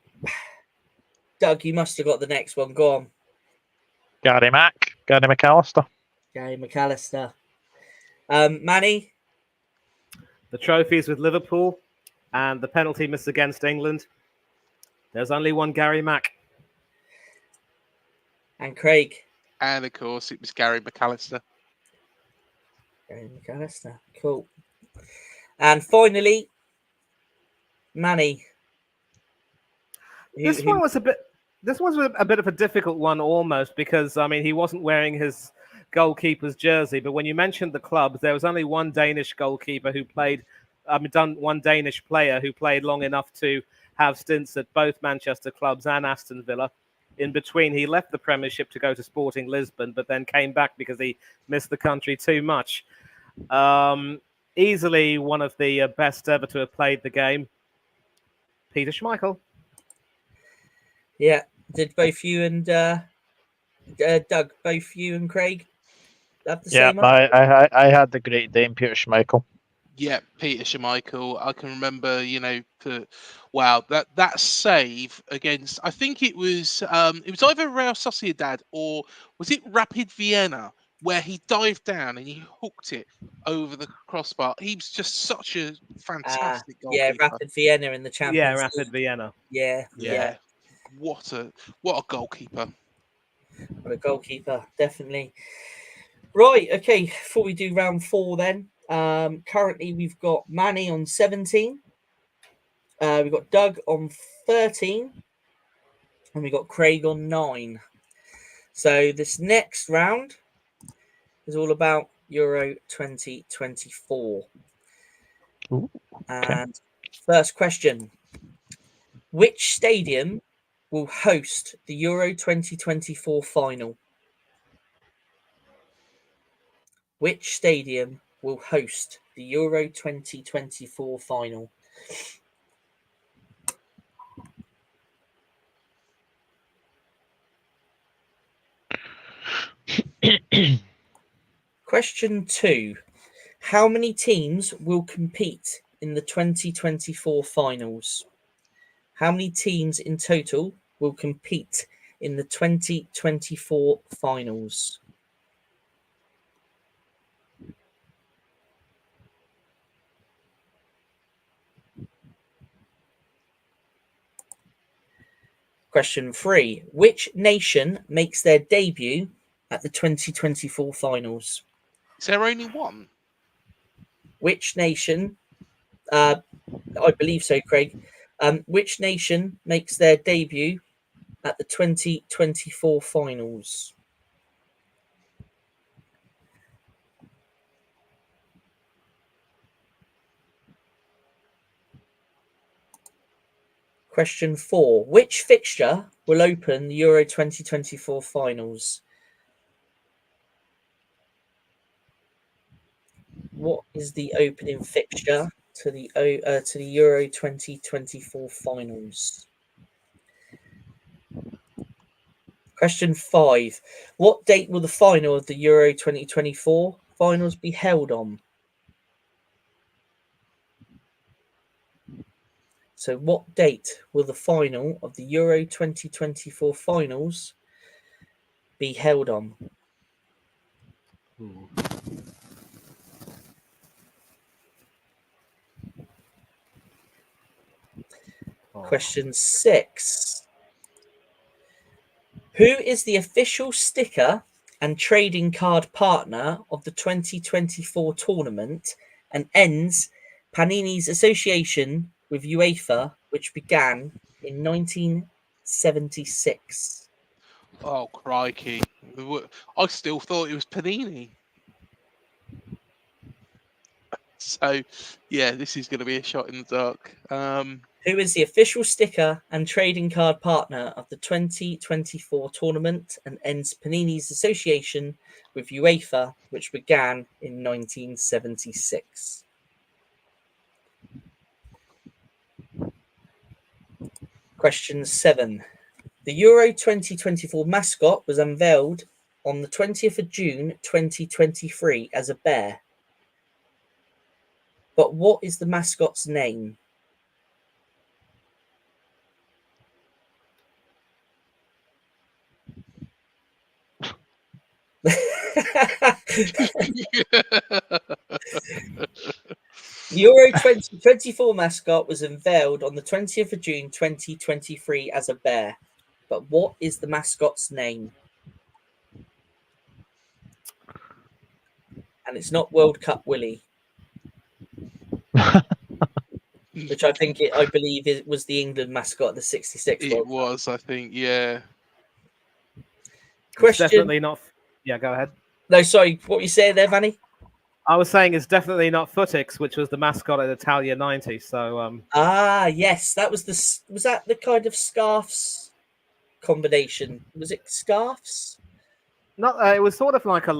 Doug, you must have got the next one. Go on. Gary McAllister. Gary McAllister. Manny. The trophies with Liverpool and the penalty missed against England. There's only one Gary Mack. And Craig. And of course, it was Gary McAllister. Gary McAllister. Cool. And finally, Manny. This one was a bit of a difficult one almost, because I mean he wasn't wearing his goalkeeper's jersey, but when you mentioned the clubs, there was only one Danish goalkeeper who played. One Danish player who played long enough to have stints at both Manchester clubs and Aston Villa. In between, he left the Premiership to go to Sporting Lisbon, but then came back because he missed the country too much. Easily one of the best ever to have played the game, Peter Schmeichel. Yeah, did both you and Doug, both you and Craig have the same? I had the great Dane Peter Schmeichel. Yeah, Peter Schmeichel. I can remember, that save against. I think it was either Real Sociedad or was it Rapid Vienna, where he dived down and he hooked it over the crossbar. He was just such a fantastic goalkeeper. Yeah, Rapid Vienna in the Champions Yeah, League. Rapid Vienna. Yeah. What a goalkeeper. What a goalkeeper, definitely. Right, okay. Before we do round 4 then. Currently we've got Manny on 17. We've got Doug on 13. And we've got Craig on 9. So this next round is all about Euro 2024. Ooh, okay. And first question. Which stadium will host the Euro 2024 final? Which stadium will host the Euro 2024 final? Question 2. How many teams will compete in the 2024 finals? How many teams in total will compete in the 2024 finals? Question 3. Which nation makes their debut at the 2024 finals? Is there only one? Which nation? I believe so, Craig. Which nation makes their debut at the 2024 finals? Question 4. Which fixture will open the Euro 2024 finals? What is the opening fixture to the Euro 2024 finals? Question 5. What date will the final of the Euro 2024 finals be held on? So what date will the final of the Euro 2024 finals be held on? Question 6. Who is the official sticker and trading card partner of the 2024 tournament and ends Panini's association with UEFA, which began in 1976? Oh, crikey. I still thought it was Panini. So, yeah, this is going to be a shot in the dark. Who is the official sticker and trading card partner of the 2024 tournament and ends Panini's association with UEFA, which began in 1976? Question 7. The Euro 2024 mascot was unveiled on the 20th of June 2023 as a bear. But what is the mascot's name? The Euro 2024 mascot was unveiled on the 20th of June 2023 as a bear. But what is the mascot's name? and it's not World Cup Willie, which I believe it was the England mascot of the '66 It World Cup. was, I think, yeah. It's Question. definitely not. Yeah, go ahead. No, sorry. What were you saying there, Vanny? I was saying it's definitely not Footix, which was the mascot at Italia '90. So Yes, that was was that the kind of scarves combination? Was it scarves? not. It was sort of like a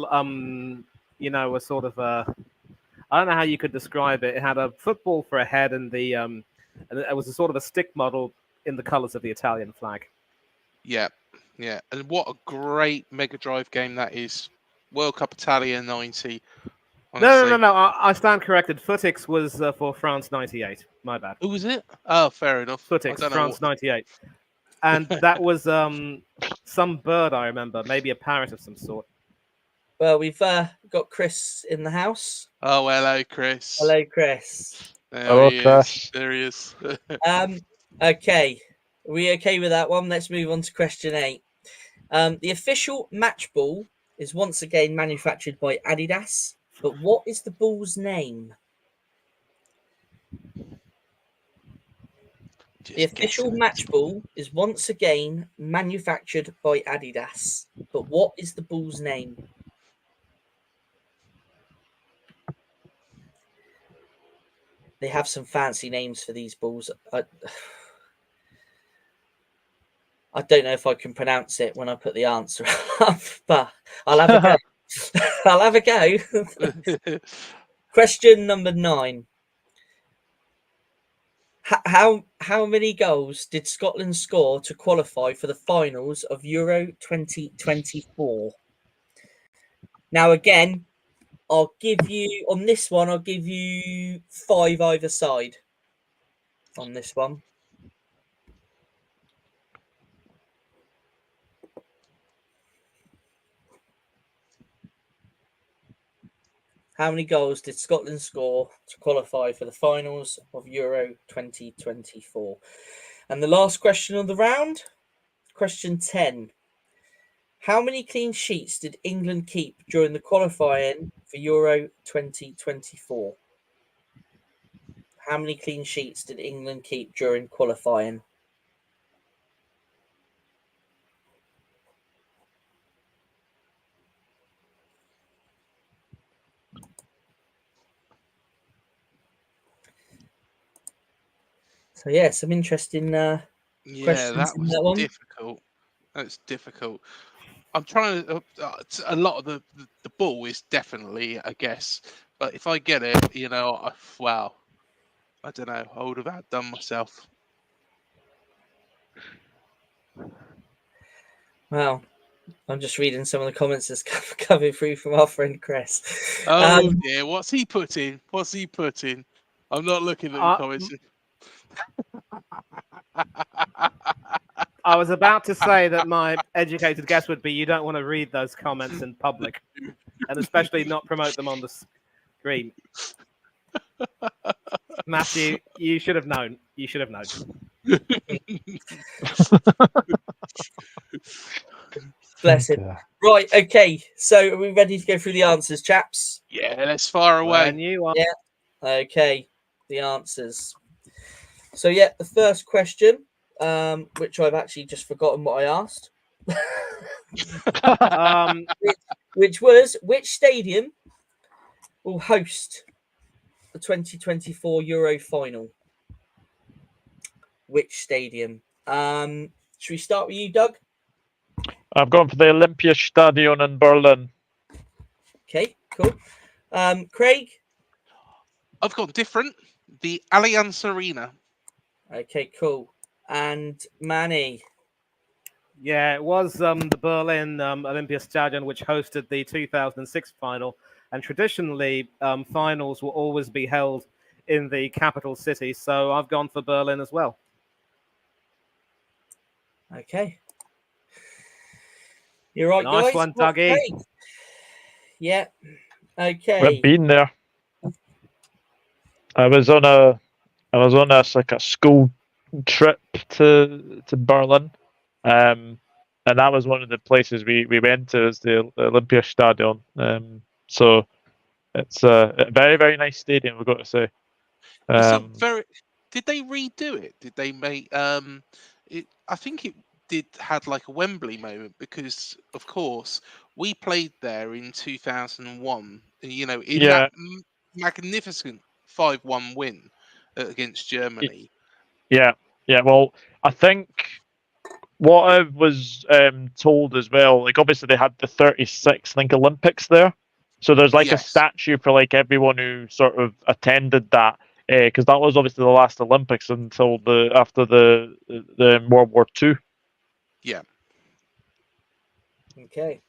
sort of I don't know how you could describe it. It had a football for a head, and and it was a sort of a stick model in the colours of the Italian flag. Yeah, yeah. And what a great Mega Drive game that is. World Cup Italia 90. Honestly. No. I stand corrected. Footix was for France '98. My bad. Who was it? Oh, fair enough. Footix, France '98. And that was some bird, I remember. Maybe a parrot of some sort. Well, we've got Chris in the house. Oh, hello, Chris. Hello, Chris. Hello, Chris. There he is. Okay. Are we okay with that one? Let's move on to question 8. The official match ball is once again manufactured by Adidas, but what is the ball's name? The official match ball is once again manufactured by Adidas, but what is the ball's name? They have some fancy names for these balls. I don't know if I can pronounce it when I put the answer up, but I'll have a go. I'll have a go. Question number 9. How many goals did Scotland score to qualify for the finals of Euro 2024? Now, again, I'll give you on this one. I'll give you 5 either side. On this one, how many goals did Scotland score to qualify for the finals of Euro 2024? And the last question of the round, question 10. How many clean sheets did England keep during the qualifying for Euro 2024? How many clean sheets did England keep during qualifying? So yeah, some interesting yeah, questions that in was that one. difficult. That's difficult. I'm trying to. A lot of the ball is definitely a guess, but if I get it, wow, I don't know. I would have outdone myself. Well, I'm just reading some of the comments that's coming through from our friend Chris. Oh dear, what's he put in? What's he put in? I'm not looking at the comments. I was about to say that my educated guess would be you don't want to read those comments in public, and especially not promote them on the screen. Matthew, you should have known. You should have known. Bless him. Right, okay. So are we ready to go through the answers, chaps? Yeah, let's fire away. When you are. Yeah. Okay. The answers. So yeah, the first question, which I've actually just forgotten what I asked. Which was, which stadium will host the 2024 Euro final? Which stadium? Should we start with you, Doug? I've gone for the Olympiastadion in Berlin. Okay, cool. Craig? I've got different. The Allianz Arena. Okay, cool. And Manny? Yeah, it was the Berlin Olympiastadion, which hosted the 2006 final. And traditionally, finals will always be held in the capital city. So I've gone for Berlin as well. Okay. You're right, nice guys. One, Dougie. Yeah. Okay. I've been there. I was on a like a school trip to Berlin, and that was one of the places we went to, is the Olympiastadion. So It's a very, very nice stadium, we've got to say. It's a very. Did they redo it? Did they make it? I think it did had like a Wembley moment because, of course, we played there in 2001. You know, in Yeah. that magnificent 5-1 win against Germany. Yeah. Well, I think what I was told as well, like obviously they had the 36, I think, Olympics there. So there's like a Yes. statue for like everyone who sort of attended that, because that was obviously the last Olympics until after the World War II. Yeah. Okay.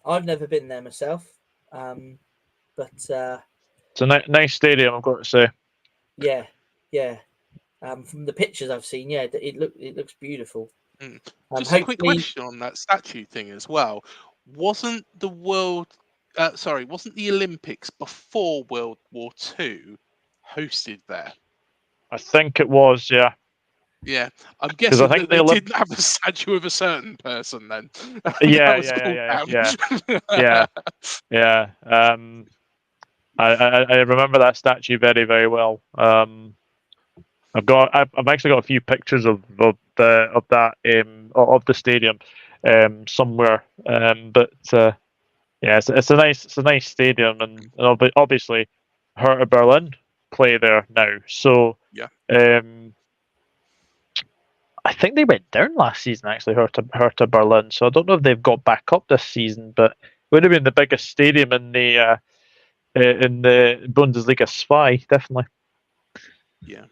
I've never been there myself, but It's a nice stadium, I've got to say. yeah. From the pictures I've seen, it looks beautiful. Just a quick question on that statue thing as well. Wasn't the wasn't the Olympics before World War II hosted there? I think it was, yeah. Yeah, I'm guessing think that they didn't have a statue of a certain person then. Yeah. I remember that statue very, very well. I've actually got a few pictures of that of the stadium somewhere. But yeah, it's a nice stadium, and obviously Hertha Berlin play there now. So yeah. I think they went down last season, actually, Hertha Berlin. So I don't know if they've got back up this season, but it would have been the biggest stadium in the Bundesliga SPI, definitely. Yeah.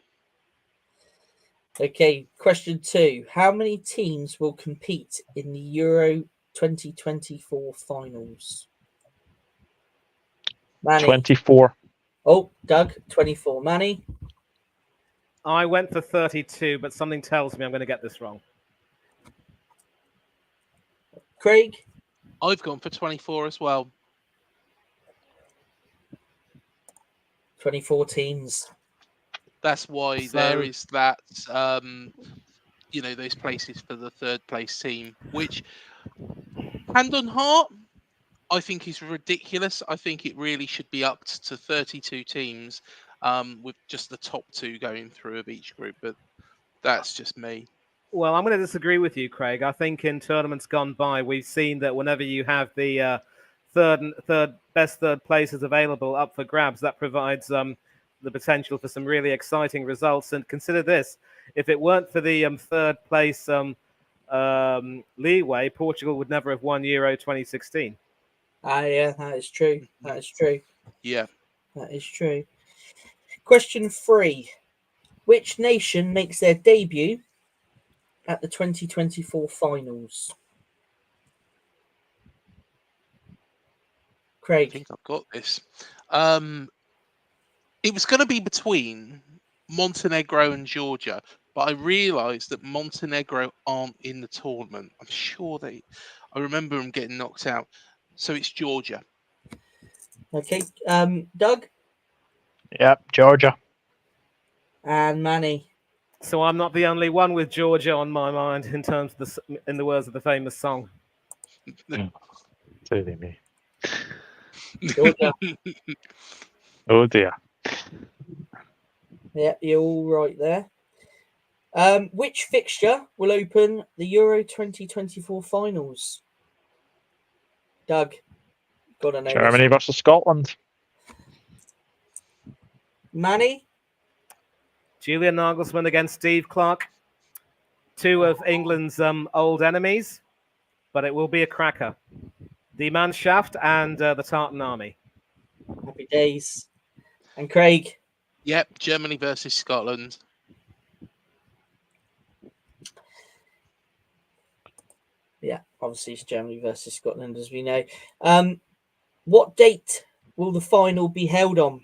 Okay, question 2. How many teams will compete in the Euro 2024 finals? Manny. 24. Oh, Doug, 24. Manny? I went for 32, but something tells me I'm going to get this wrong. Craig? I've gone for 24 as well. 24 teams. That's why there is that, those places for the third place team, which, hand on heart, I think is ridiculous. I think it really should be up to 32 teams, with just the top 2 going through of each group. But that's just me. Well, I'm going to disagree with you, Craig. I think in tournaments gone by, we've seen that whenever you have the best third places available up for grabs, that provides the potential for some really exciting results. And consider this: if it weren't for the third place leeway, Portugal would never have won Euro 2016. Yeah, that is true. That is true. Yeah, that is true. Question 3: which nation makes their debut at the 2024 finals? Craig? I think I've got this. It was going to be between Montenegro and Georgia, but I realised that Montenegro aren't in the tournament. I'm sure I remember them getting knocked out. So it's Georgia. Okay. Doug? Yep, Georgia. And Manny? So I'm not the only one with Georgia on my mind in terms of in the words of the famous song. Silly me. Georgia. Oh dear. Yeah, you're all right there. Which fixture will open the Euro 2024 finals? Doug, gotta know. Germany versus Scotland. Manny? Julian Nagelsmann against Steve Clark. 2 of England's old enemies, but it will be a cracker. Die Mannschaft and the Tartan Army. Happy days. And Craig? Yep, Germany versus Scotland. Yeah, obviously it's Germany versus Scotland, as we know. What date will the final be held on?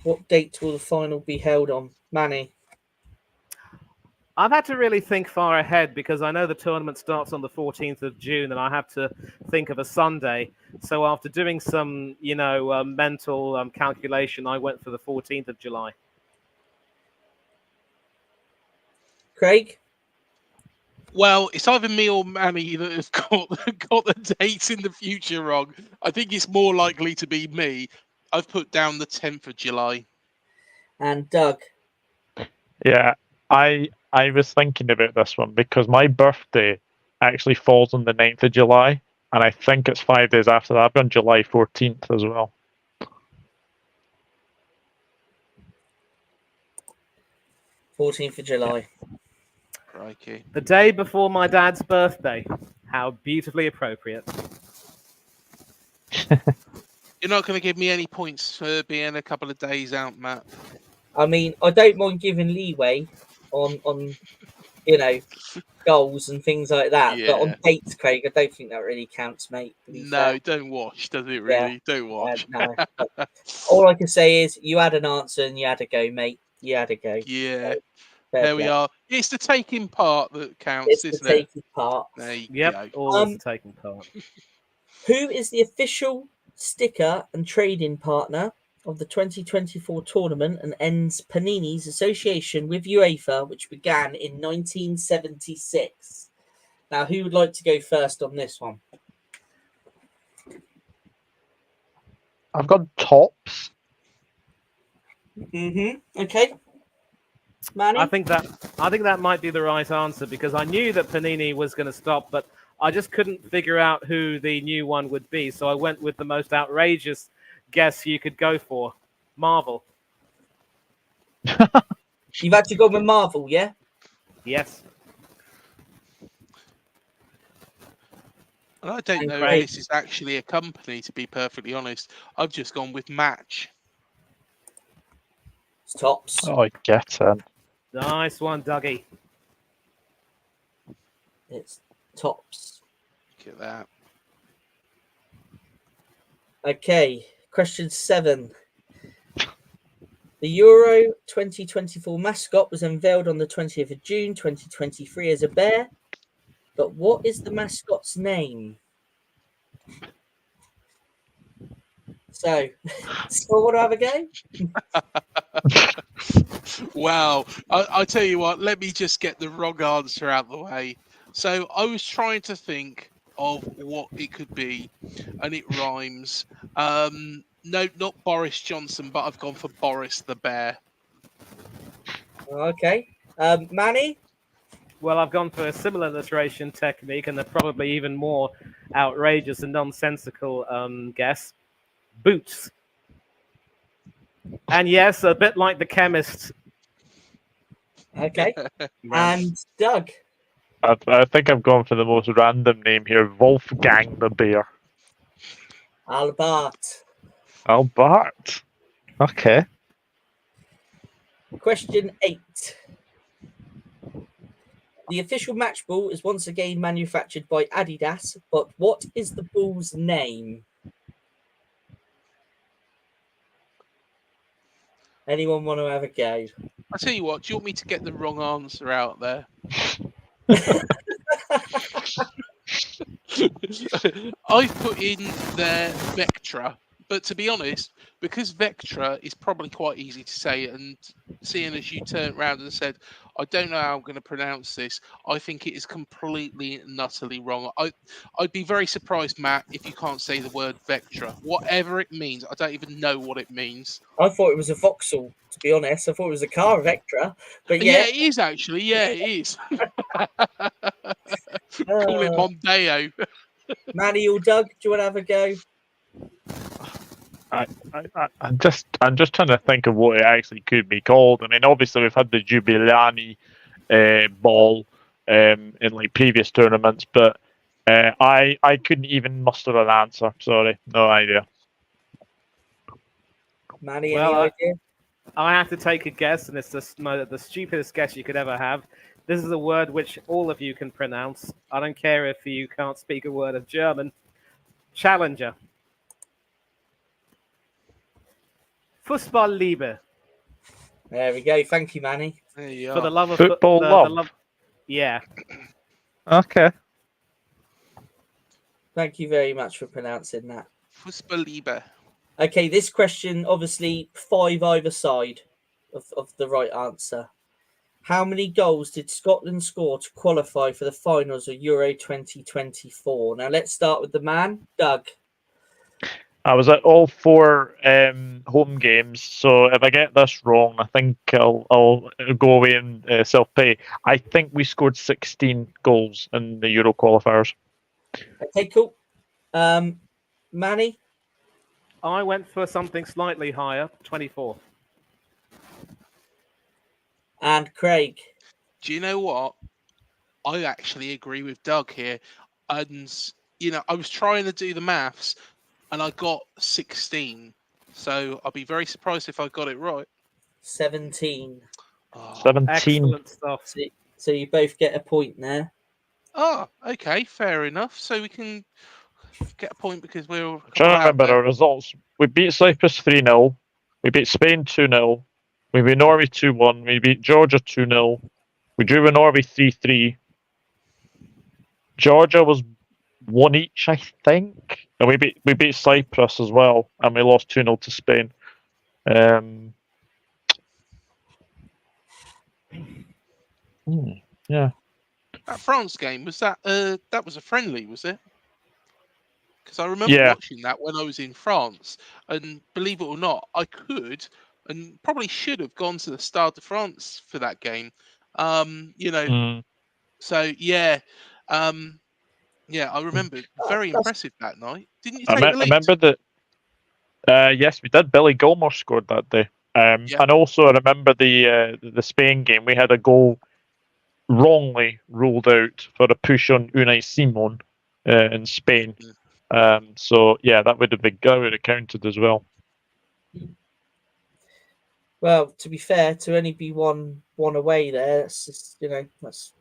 What date will the final be held on? Manny? I've had to really think far ahead because I know the tournament starts on the 14th of June and I have to think of a Sunday. So after doing some, mental calculation, I went for the 14th of July. Craig? Well, it's either me or Manny that have got the dates in the future wrong. I think it's more likely to be me. I've put down the 10th of July. And Doug, Yeah, I was thinking about this one because my birthday actually falls on the 9th of July, and I think it's 5 days after that. I've been July 14th as well. 14th of July. Crikey. The day before my dad's birthday. How beautifully appropriate. You're not going to give me any points for being a couple of days out, Matt. I mean, I don't mind giving leeway on goals and things like that, but on Yeah. dates, Craig, I don't think that really counts, mate. to be No, fair. don't wash, does it really? Don't wash. No. All I can say is you had an answer and you had a go, mate. You had a go. Yeah. Fair There we play. are. It's the taking part that counts, It's isn't the it? taking part. There you Yep, go. always taking part. Who is the official sticker and trading partner of the 2024 tournament and ends Panini's association with UEFA, which began in 1976? Now, who would like to go first on this one? I've got Tops. Okay. Manny? I think that might be the right answer because I knew that Panini was going to stop, but I just couldn't figure out who the new one would be. So I went with the most outrageous guess you could go for, Marvel. You've actually gone with Marvel, yeah? Yes. And I don't And know Craig. if this is actually a company, to be perfectly honest. I've just gone with Match. It's Tops. Oh, I get it. Nice one, Dougie. It's Tops. Look at that. Okay, question 7. The Euro 2024 mascot was unveiled on the 20th of June 2023 as a bear, but what is the mascot's name? So, want to have a go? Wow. I tell you what, let me just get the wrong answer out of the way. So I was trying to think of what it could be, and it rhymes. No, not Boris Johnson, but I've gone for Boris the Bear. Okay. Manny? Well, I've gone for a similar alliteration technique, and they're probably even more outrageous and nonsensical guess. Boots. And yes, a bit like the chemist. Okay. And Doug? I think I've gone for the most random name here, Wolfgang the Bear. Albert. Albert. Okay. Question 8. The official match ball is once again manufactured by Adidas, but what is the ball's name? Anyone want to have a go? I tell you what, do you want me to get the wrong answer out there? I've put in there Vectra, but to be honest, because Vectra is probably quite easy to say, and seeing as you turned around and said, I don't know how I'm going to pronounce this, I think it is completely and utterly wrong. I'd be very surprised, Matt, if you can't say the word Vectra. Whatever it means, I don't even know what it means. I thought it was a Vauxhall, to be honest. I thought it was a car Vectra, but yeah. Yeah, it is actually. Yeah, it is. Call it Mondeo. Manny or Doug, do you want to have a go? I'm just trying to think of what it actually could be called. I mean, obviously we've had the Jubilani ball in like previous tournaments, but I couldn't even muster an answer. Sorry, no idea. Manny, Well, any idea? I have to take a guess, and it's the stupidest guess you could ever have. This is a word which all of you can pronounce. I don't care if you can't speak a word of German. Challenger. Fußballliebe. There we go. Thank you, Manny. There you For the are. love of Football love. love. Yeah. Okay. Thank you very much for pronouncing that. Fußballliebe. Okay, this question, obviously, 5 either side of the right answer. How many goals did Scotland score to qualify for the finals of Euro 2024? Now let's start with the man, Doug. I was at all 4 home games, so if I get this wrong, I think I'll go away and self-pay. I think we scored 16 goals in the Euro qualifiers. Okay, cool. Manny? I went for something slightly higher, 24. And Craig? Do you know what? I actually agree with Doug here. And, I was trying to do the maths and I got 16. So I'll be very surprised if I got it right. 17. Oh, 17. Excellent stuff. So you both get a point there. Okay, fair enough. So we can get a point because we're I'm trying to out remember there. our results. We beat Cyprus 3-0. We beat Spain 2-0. We beat Norway 2-1. We beat Georgia 2-0. We drew with Norway 3-3. Georgia was 1 each, I think. And we beat Cyprus as well, and we lost 2-0 to Spain. Yeah. That France game, was that was a friendly, was it? Because I remember Yeah. watching that when I was in France, and believe it or not, I could and probably should have gone to the Stade de France for that game. So yeah, I remember very impressive that night. Didn't you take the I lead? remember that. Yes, we did. Billy Gilmore scored that day. And also I remember the Spain game. We had a goal wrongly ruled out for a push on Unai Simon in Spain. So yeah, that would have counted as well. Well, to be fair, to only be one away there, that's just, that's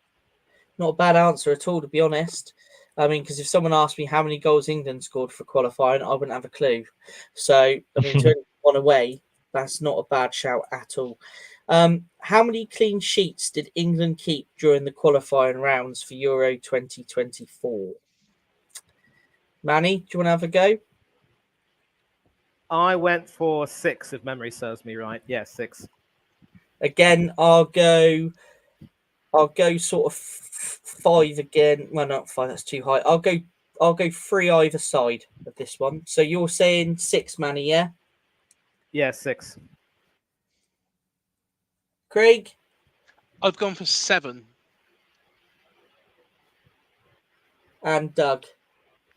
not a bad answer at all, to be honest. I mean, because if someone asked me how many goals England scored for qualifying, I wouldn't have a clue. So, I mean, to only be one away, that's not a bad shout at all. How many clean sheets did England keep during the qualifying rounds for Euro 2024? Manny, do you want to have a go? I went for 6, if memory serves me right. Yeah, 6. Again, I'll go sort of 5 again. Well, not 5. That's too high. I'll go 3 either side of this one. So you're saying 6, Manny, yeah? Yeah, 6. Craig? I've gone for 7. And Doug?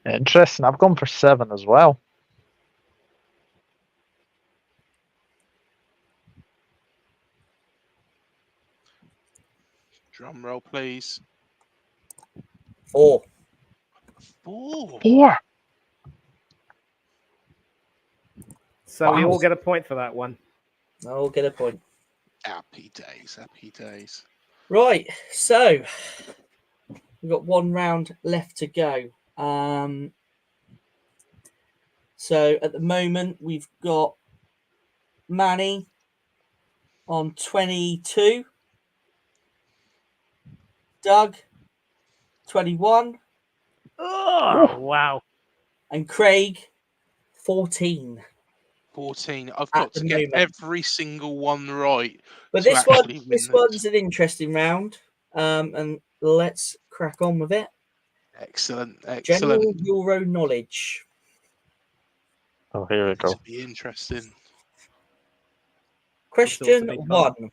Interesting. I've gone for 7 as well. Drum roll, please. 4. 4. So we all get a point for that one. I'll get a point. Happy days, happy days. Right, so we've got 1 round left to go. So at the moment, we've got Manny on 22, Doug 21, Oh, wow. and Craig 14. 14. I've got to get every single one right. But to this actually win this. one's an interesting round, and let's crack on with it. Excellent. General Euro knowledge. Oh, here we go. This will be interesting. Question 1.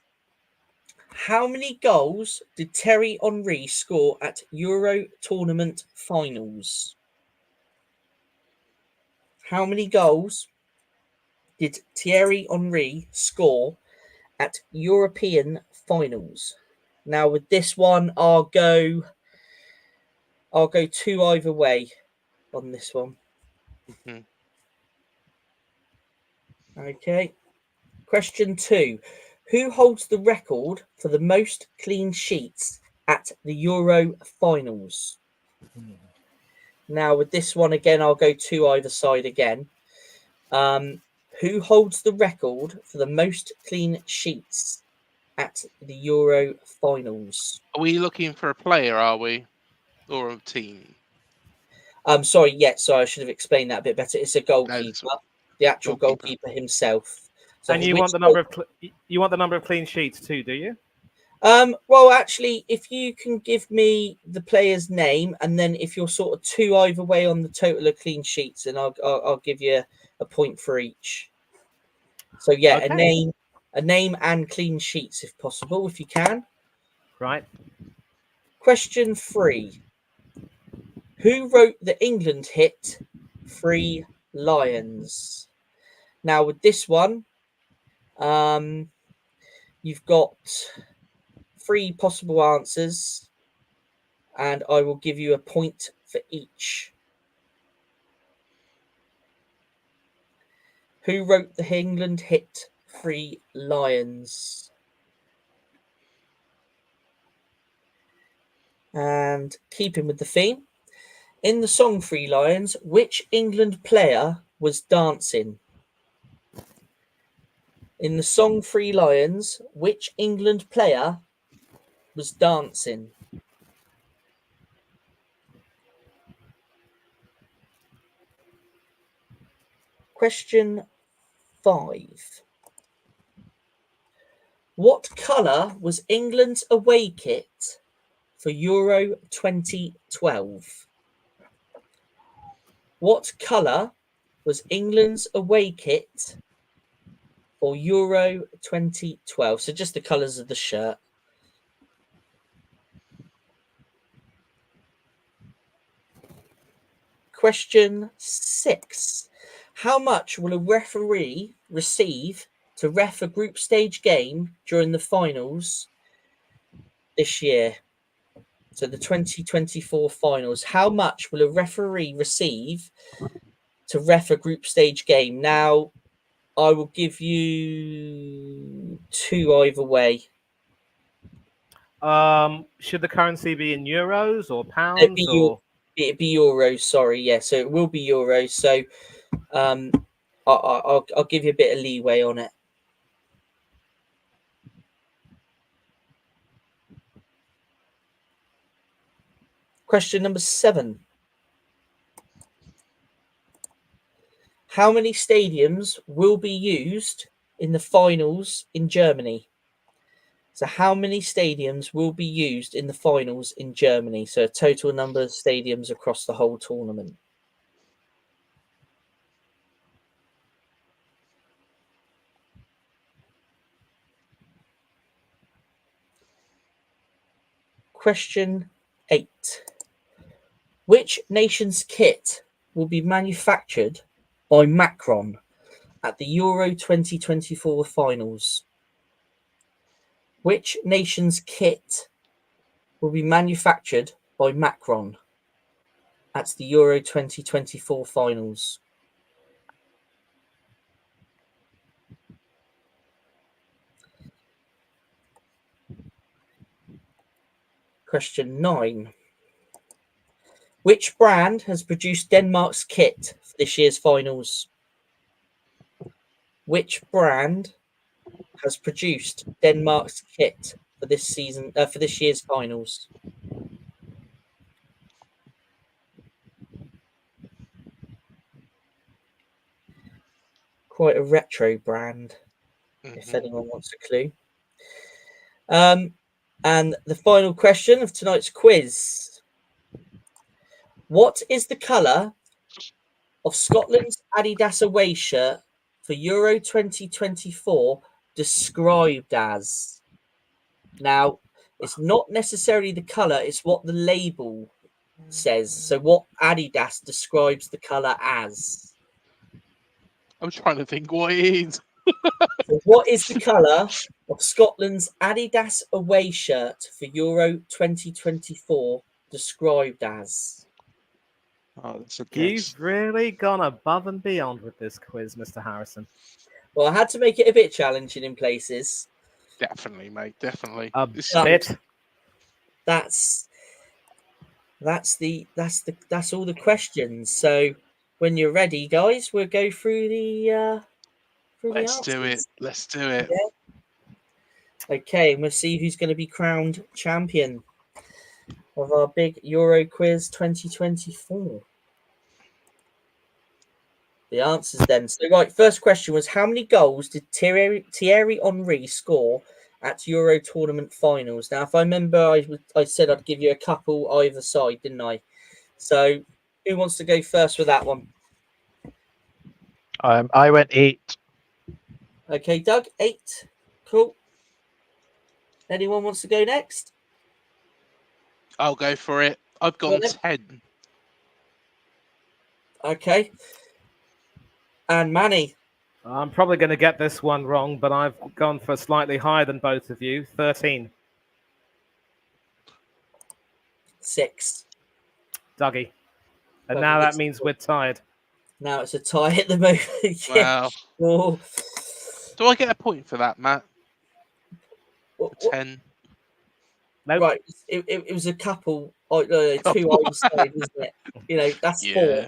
How many goals did Thierry Henry score at Euro tournament finals? How many goals did Thierry Henry score at European finals? Now with this one, I'll go 2 either way on this one. Mm-hmm. Okay. Question 2. Who holds the record for the most clean sheets at the Euro finals? Now, with this one again, I'll go 2 either side again. Who holds the record for the most clean sheets at the Euro finals? Are we looking for a player, are we? Or a team? Sorry, I should have explained that a bit better. It's a goalkeeper, the actual goalkeeper himself. So And you want the number of clean sheets too, do you? Well, actually, if you can give me the player's name, and then if you're sort of 2 either way on the total of clean sheets, then I'll give you a point for each. So yeah, Okay. a name and clean sheets if possible, if you can. Right. Question 3. Who wrote the England hit Three Lions? Now with this one, you've got 3 possible answers, and I will give you a point for each. Who wrote the England hit Three Lions? And keeping with the theme, in the song Three Lions, which England player was dancing? In the song Three Lions, which England player was dancing? Question 5. What colour was England's away kit for Euro 2012? What colour was England's away kit for Euro 2012? So just the colours of the shirt. Question 6. How much will a referee receive to ref a group stage game during the finals this year? So the 2024 finals. How much will a referee receive to ref a group stage game? Now, I will give you 2 either way. Should the currency be in euros or It'd pounds be, or? it'd be euros, sorry. Yeah, so it will be euros. So I'll give you a bit of leeway on it. Question number 7. How many stadiums will be used in the finals in Germany? So how many stadiums will be used in the finals in Germany? So a total number of stadiums across the whole tournament. Question 8. Which nation's kit will be manufactured by Macron at the Euro 2024 finals? Which nation's kit will be manufactured by Macron at the Euro 2024 finals? Question 9. Which brand has produced Denmark's kit for this year's finals? Which brand has produced Denmark's kit for this season, for this year's finals? Quite a retro brand, if anyone wants a clue. And the final question of tonight's quiz. What is the colour of Scotland's Adidas away shirt for Euro 2024 described as? Now, it's not necessarily the colour, it's what the label says. So what Adidas describes the colour as. I'm trying to think what it is. So what is the colour of Scotland's Adidas away shirt for Euro 2024 described as? Oh, that's a guess. You've really gone above and beyond with this quiz, Mr. Harrison. Well, I had to make it a bit challenging in places. Definitely, mate. Definitely. A This- bit. That's all the questions. So when you're ready, guys, we'll go through the Let's do it. answers. Let's do it. Yeah. Okay, and we'll see who's going to be crowned champion of our big Euro quiz 2024. The answers then. So, right, first question was how many goals did Thierry Henry score at Euro tournament finals. Now, if I remember, I said I'd give you a couple either side, didn't I? So, who wants to go first with that one? I went 8. Okay, Doug, 8. Cool. Anyone wants to go next? I'll go for it. I've gone Well, then. 10. Okay. And Manny. I'm probably going to get this one wrong, but I've gone for slightly higher than both of you. 13. 6. Dougie. And Dougie now that gets means the we're tied. Now it's a tie at the moment. Yeah. Wow. Oh. Do I get a point for that, Matt? Oh, 10. Nope. Right. It was a couple. Two Couple. either side, isn't it? That's 4. Yeah.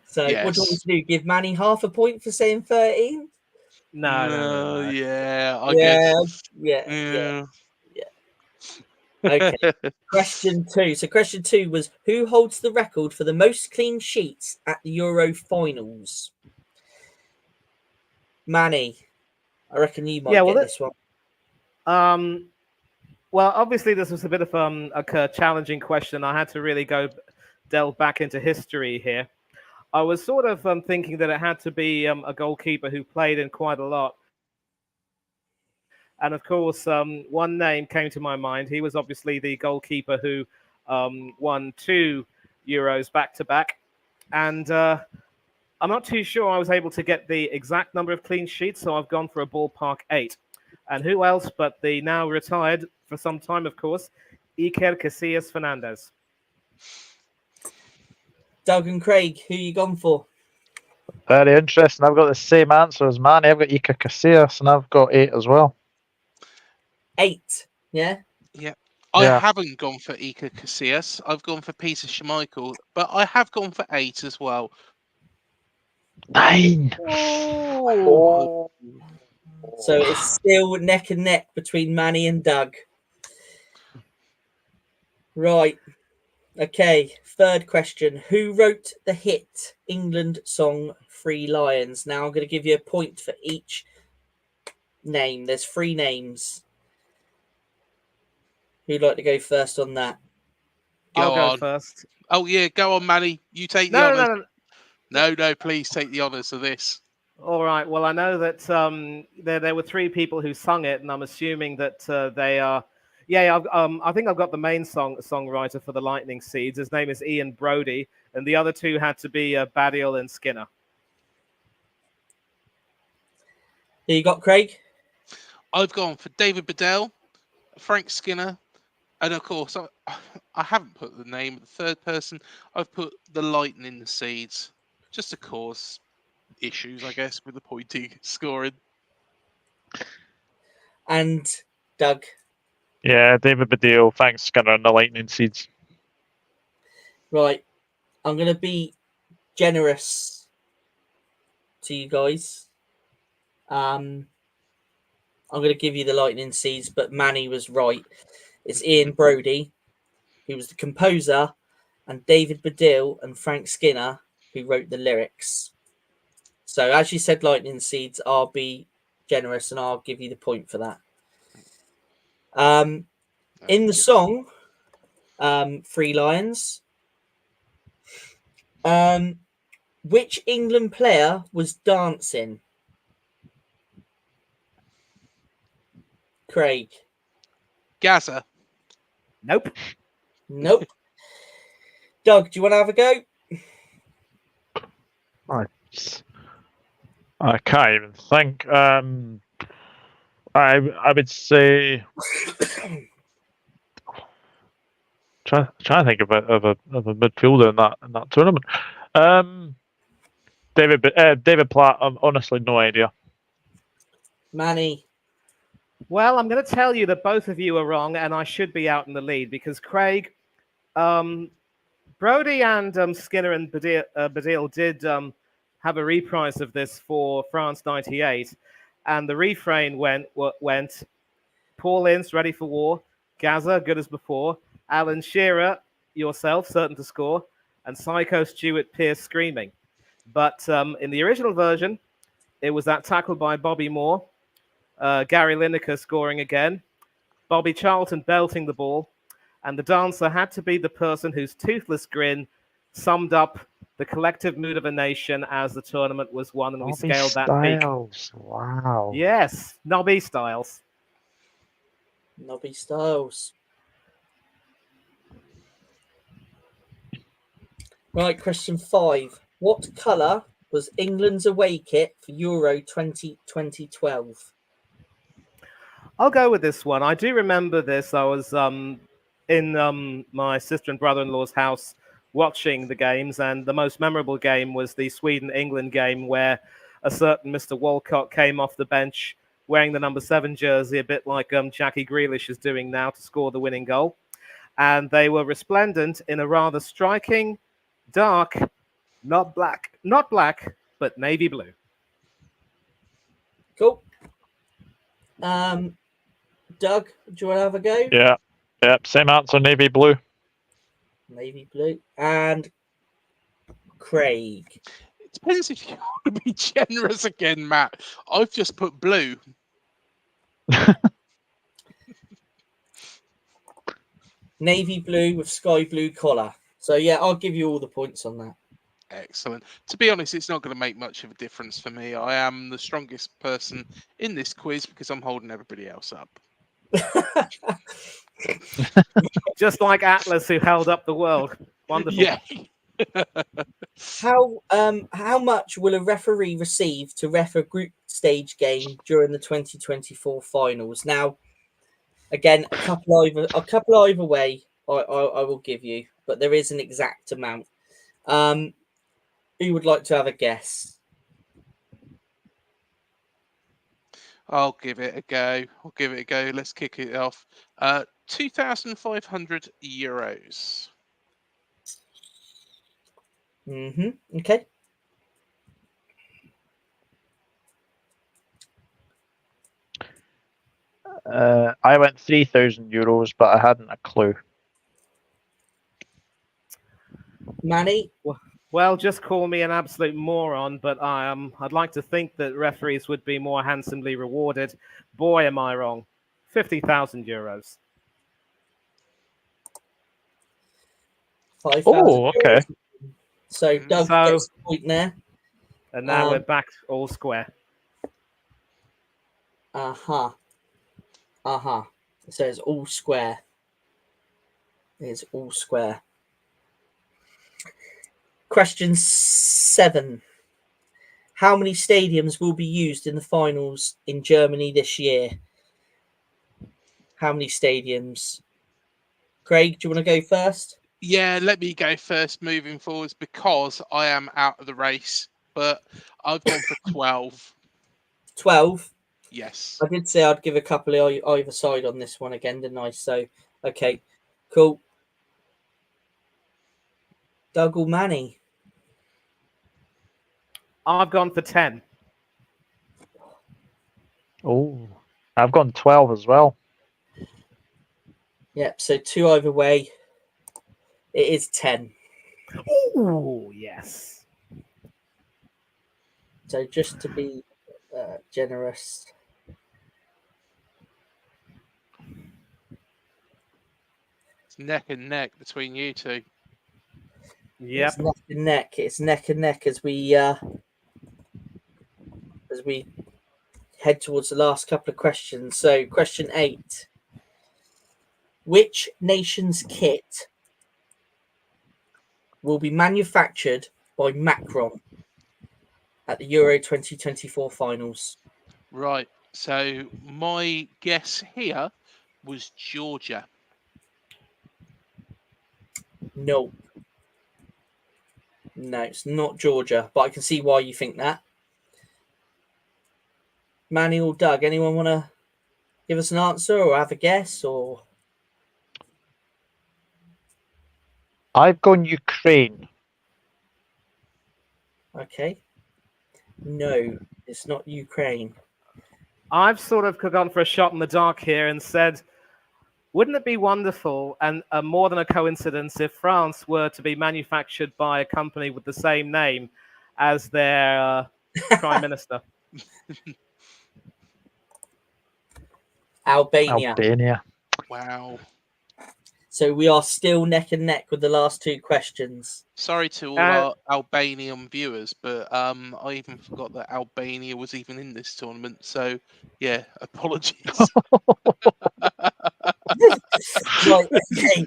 So what do you want me to do? Give Manny half a point for saying 13? No. Yeah. I Yeah, guess. yeah. Okay. Question 2. So question 2 was, who holds the record for the most clean sheets at the Euro finals? Manny, I reckon you might get this one. Well, obviously this was a bit of a challenging question. I had to really delve back into history here. I was sort of thinking that it had to be a goalkeeper who played in quite a lot. And of course, one name came to my mind. He was obviously the goalkeeper who won 2 Euros back-to-back. And I'm not too sure I was able to get the exact number of clean sheets, so I've gone for a ballpark 8. And who else but the now retired, for some time, of course, Iker Casillas Fernandez. Doug and Craig, who you gone for? Very interesting. I've got the same answer as Manny. I've got Iker Casillas, and I've got 8 as well. 8, yeah? Yeah. I haven't gone for Iker Casillas. I've gone for Peter Schmeichel, but I have gone for 8 as well. 9. Oh. So it's still neck and neck between Manny and Doug. Right. Okay. 3rd question. Who wrote the hit England song Three Lions? Now I'm going to give you a point for each name. There's 3 names. Who'd like to go first on that? I'll go first. Oh, yeah. Go on, Manny. You take the honours. No, please take the honours of this. All right. Well, I know that there were 3 people who sung it, and I'm assuming that they are. Yeah, I think I've got the main songwriter for the Lightning Seeds. His name is Ian Brody, and the other 2 had to be Badial and Skinner. Who you got, Craig? I've gone for David Bedell, Frank Skinner, and of course, I haven't put the name of the 3rd person. I've put the Lightning Seeds, just to cause issues, I guess, with the pointing scoring. And Doug? Yeah, David Baddiel, Frank Skinner, and the Lightning Seeds. Right. I'm going to be generous to you guys. I'm going to give you the Lightning Seeds, but Manny was right. It's Ian Brody, who was the composer, and David Baddiel and Frank Skinner, who wrote the lyrics. So as you said, Lightning Seeds, I'll be generous and I'll give you the point for that. In the song, Three Lions, which England player was dancing? Craig? Gaza? Nope. Doug, do you want to have a go? I can't even think. I would say. Try to think of a midfielder in that tournament. David Platt. I've honestly no idea. Manny. Well, I'm going to tell you that both of you are wrong, and I should be out in the lead because Craig, Brody and Skinner and Baddiel did have a reprise of this for France '98, and the refrain went Paul Ince, ready for war, Gaza, good as before, Alan Shearer, yourself, certain to score, and Psycho Stuart Pearce screaming. But in the original version, it was that tackle by Bobby Moore, Gary Lineker scoring again, Bobby Charlton belting the ball, and the dancer had to be the person whose toothless grin summed up the collective mood of a nation as the tournament was won and we Nobby scaled that peak. Styles. Wow. Yes, Nobby Styles. Nobby Styles. Right, question 5. What colour was England's away kit for Euro 2012? I'll go with this one. I do remember this. I was in my sister and brother-in-law's house watching the games, and the most memorable game was the Sweden-England game where a certain Mr. Walcott came off the bench wearing the number 7 jersey, a bit like Jackie Grealish is doing now to score the winning goal. And they were resplendent in a rather striking, dark, not black, but navy blue. Cool. Doug, do you want to have a go? Yeah. Same answer, navy blue. Navy blue. And Craig. It depends if you want to be generous again, Matt. I've just put blue. Navy blue with sky blue collar. So yeah, I'll give you all the points on that. Excellent. To be honest, it's not going to make much of a difference for me. I am the strongest person in this quiz because I'm holding everybody else up. Just like Atlas, who held up the world. Wonderful. Yeah. How much will a referee receive to ref a group stage game during the 2024 finals? Now, again, a couple either way, I will give you, but there is an exact amount. Who would like to have a guess? I'll give it a go. Let's kick it off. 2,500 euros. Okay. I went 3,000 euros, but I hadn't a clue. Manny? Well, just call me an absolute moron, but I'd like to think that referees would be more handsomely rewarded. Boy, am I wrong. 50,000 euros. 5,000 Oh, okay. euros. So Doug gets the point there. And now we're back all square. So it's all square. It's all square. Question 7. How many stadiums will be used in the finals in Germany this year? How many stadiums? Craig, do you want to go first? Yeah, let me go first moving forwards because I am out of the race, but I've gone for 12. 12? Yes. I did say I'd give a couple either side on this one again, didn't I? So, okay, cool. Doug or Manny? I've gone for 10. Oh, I've gone 12 as well. Yep, so 2 either way. It is 10. Oh, yes. So just to be generous. It's neck and neck between you two. Yep. It's neck and neck. It's neck and neck as we head towards the last couple of questions. So, question 8: which nation's kit will be manufactured by Macron at the Euro 2024 finals? Right. So my guess here was Georgia. No, it's not Georgia, but I can see why you think that. Manny or Doug, anyone want to give us an answer or have a guess? Or I've gone Ukraine. okay, no, it's not Ukraine. I've sort of gone for a shot in the dark here and said, wouldn't it be wonderful and more than a coincidence if France were to be manufactured by a company with the same name as their prime minister? Albania. Albania. Wow. So we are still neck and neck with the last two questions. Sorry to all our Albanian viewers, but I even forgot that Albania was even in this tournament. So yeah, apologies. Right, okay.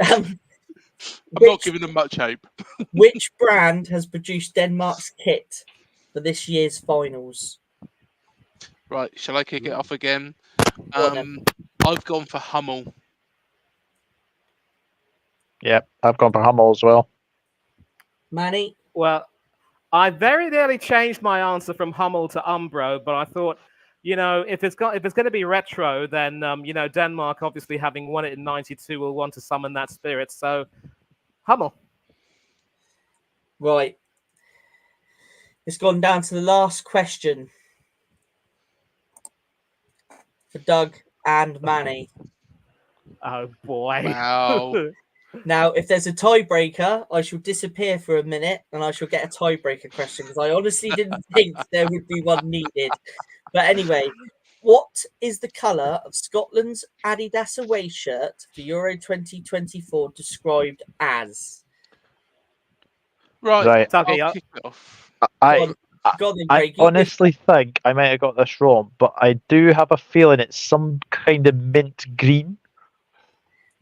I'm not giving them much hope. Which brand has produced Denmark's kit for this year's finals? Right, shall I kick it off again? Go on then. I've gone for Hummel. Yeah, I've gone for Hummel as well. Manny? Well, I very nearly changed my answer from Hummel to Umbro, but I thought, if it's going to be retro, then Denmark, obviously having won it in '92, will want to summon that spirit. So, Hummel. Right. It's gone down to the last question for Doug and Manny. Oh boy! Wow. Now, if there's a tiebreaker, I shall disappear for a minute and I shall get a tiebreaker question because I honestly didn't think there would be one needed. But anyway, what is the colour of Scotland's Adidas away shirt for Euro 2024 described as? Right. Tuggy, I'll kick it off. I honestly think I might have got this wrong, but I do have a feeling it's some kind of mint green.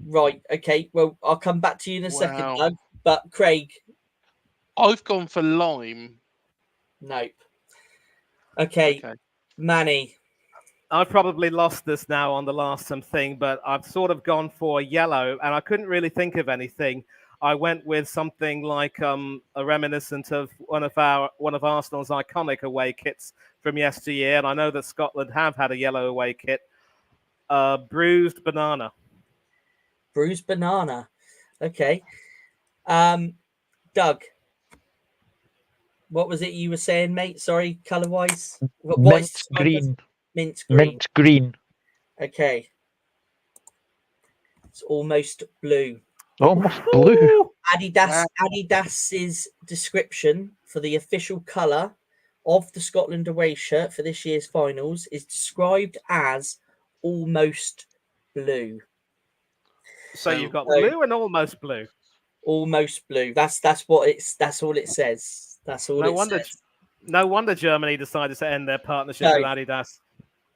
Right, okay. Well, I'll come back to you in a second, Doug. But Craig? I've gone for lime. Nope. Okay. Manny? I've probably lost this now on the last thing, but I've sort of gone for yellow, and I couldn't really think of anything. I went with something like a reminiscent of one of Arsenal's iconic away kits from yesteryear, and I know that Scotland have had a yellow away kit. Bruised banana. Bruised banana. Okay. Doug, what was it you were saying, mate? Sorry, colour-wise? Mint green. Mint green. Mint green. Okay. It's almost blue. Almost blue. Adidas's description for the official colour of the Scotland away shirt for this year's finals is described as almost blue. So you've got blue and almost blue. Almost blue. That's what it's. That's all it says. That's all. Says. No wonder Germany decided to end their partnership with Adidas.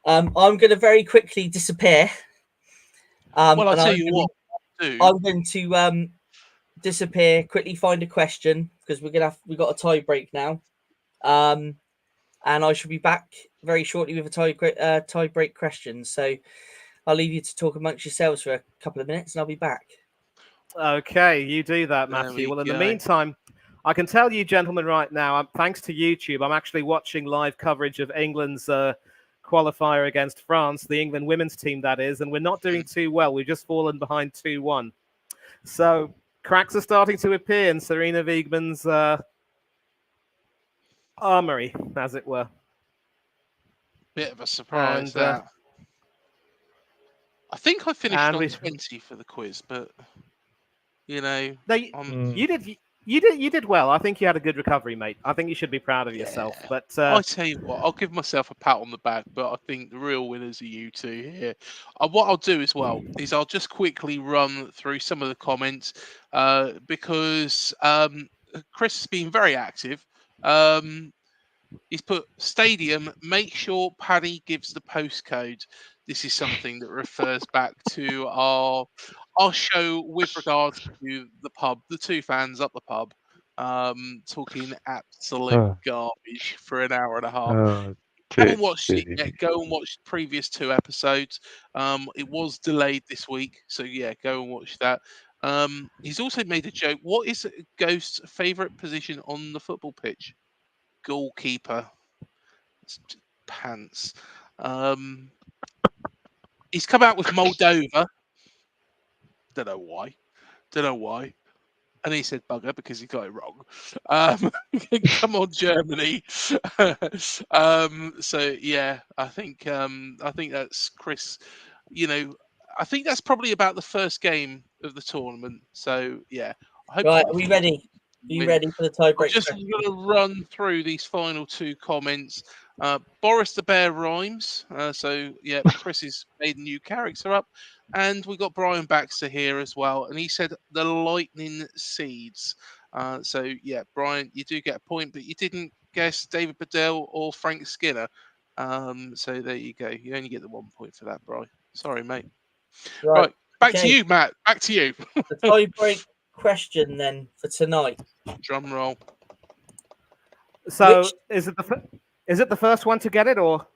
I'm going to very quickly disappear. Well, I'll tell you what. I'm going to disappear quickly. Find a question because we've got a tie break now. And I shall be back very shortly with a tie break question. So I'll leave you to talk amongst yourselves for a couple of minutes and I'll be back. Okay, you do that, Matthew. Well, in the meantime, I can tell you, gentlemen, right now, thanks to YouTube, I'm actually watching live coverage of England's qualifier against France, the England women's team, that is, and we're not doing too well. We've just fallen behind 2-1. So cracks are starting to appear in Serena Wiegmann's armory, as it were. Bit of a surprise, that. I think I finished on 20 for the quiz, but you did well. I think you had a good recovery, mate. I think you should be proud of yourself. But I tell you what, I'll give myself a pat on the back. But I think the real winners are you two here. What I'll do as well is I'll just quickly run through some of the comments because Chris has been very active. He's put stadium. Make sure Paddy gives the postcode. This is something that refers back to our show with regards to the pub, the two fans up the pub, talking absolute garbage for an hour and a half. Go and watch it. Yeah, go and watch the previous 2 episodes. It was delayed this week, so yeah, go and watch that. He's also made a joke. What is Ghost's favourite position on the football pitch? Goalkeeper. It's pants. He's come out with Moldova. Don't know why. And he said bugger because he got it wrong. Come on, Germany. So yeah, I think that's Chris. I think that's probably about the first game of the tournament. So yeah. Right, are we ready? Are you ready for the tiebreak? I'm just going to run through these final 2 comments. Boris the Bear rhymes. So yeah, Chris has made a new character up, and we got Brian Baxter here as well, and he said the lightning seeds. So yeah, Brian, you do get a point, but you didn't guess David Bedell or Frank Skinner. So there you go. You only get the 1 point for that, Brian. Sorry, mate. Right, back to you, Matt. Back to you. The tie-break question then for tonight. Drum roll. So Which- is it the first one to get it, or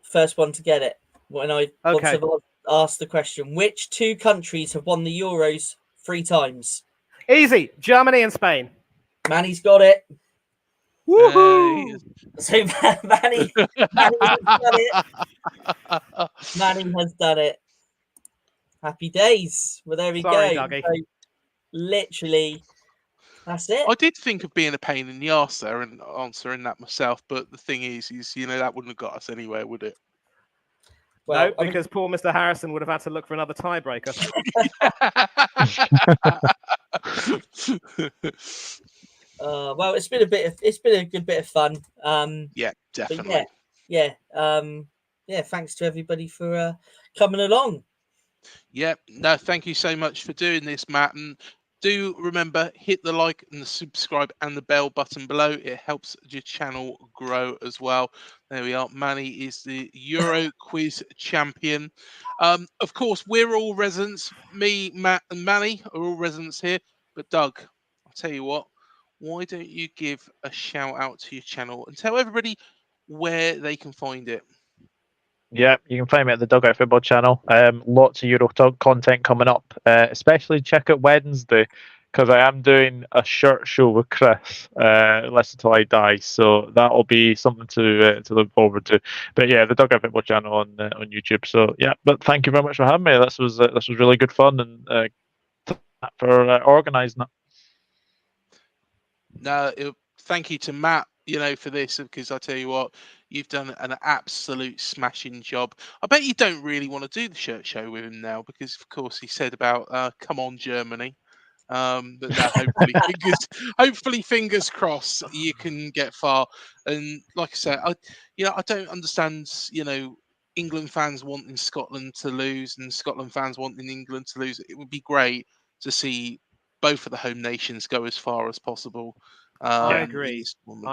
First one to get it. When I once Okay. I've asked the question, which 2 countries have won the Euros 3 times? easy? Germany and Spain. Manny's got it. Woohoo! So Manny has done it. Manny has done it. Happy days. Well, there we Sorry, go. Dougie. So, literally, that's it. I did think of being a pain in the arse there and answering that myself, but the thing is that wouldn't have got us anywhere, would it? Well, No, because poor Mr. Harrison would have had to look for another tiebreaker. well, it's been a good bit of fun. Yeah, But definitely. yeah. Thanks to everybody for coming along. Yeah, no, thank you so much for doing this, Matt. And do remember, hit the like and the subscribe and the bell button below. It helps your channel grow as well. There we are. Manny is the Euro quiz champion. Of course, we're all residents. Me, Matt, and Manny are all residents here. But Doug, I'll tell you what, why don't you give a shout out to your channel and tell everybody where they can find it? Yeah, you can find me at the Dugout Football channel. Lots of Euro content coming up, especially check out Wednesday because I am doing a shirt show with Chris. Listen Till I Die, so that'll be something to look forward to. But yeah, the Dugout Football channel on YouTube. So yeah, but thank you very much for having me. This was really good fun and for organising it. No, thank you to Matt, for this, because I tell you what, you've done an absolute smashing job. I bet you don't really want to do the shirt show with him now because, of course, he said about "Come on, Germany." But no, hopefully, fingers crossed, you can get far. And like I said, I don't understand, England fans wanting Scotland to lose and Scotland fans wanting England to lose. It would be great to see both of the home nations go as far as possible. I in agree. this tournament.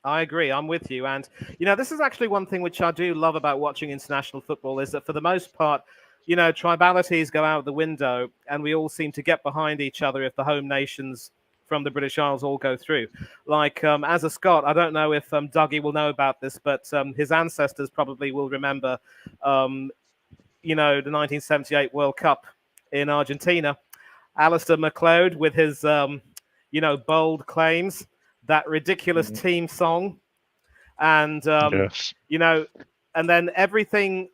I agree. I'm with you. And, this is actually one thing which I do love about watching international football is that for the most part, tribalities go out the window and we all seem to get behind each other if the home nations from the British Isles all go through. Like, as a Scot, I don't know if Dougie will know about this, but his ancestors probably will remember, the 1978 World Cup in Argentina. Alistair McLeod with his, bold claims, that ridiculous team song. And, Yes. and then everything,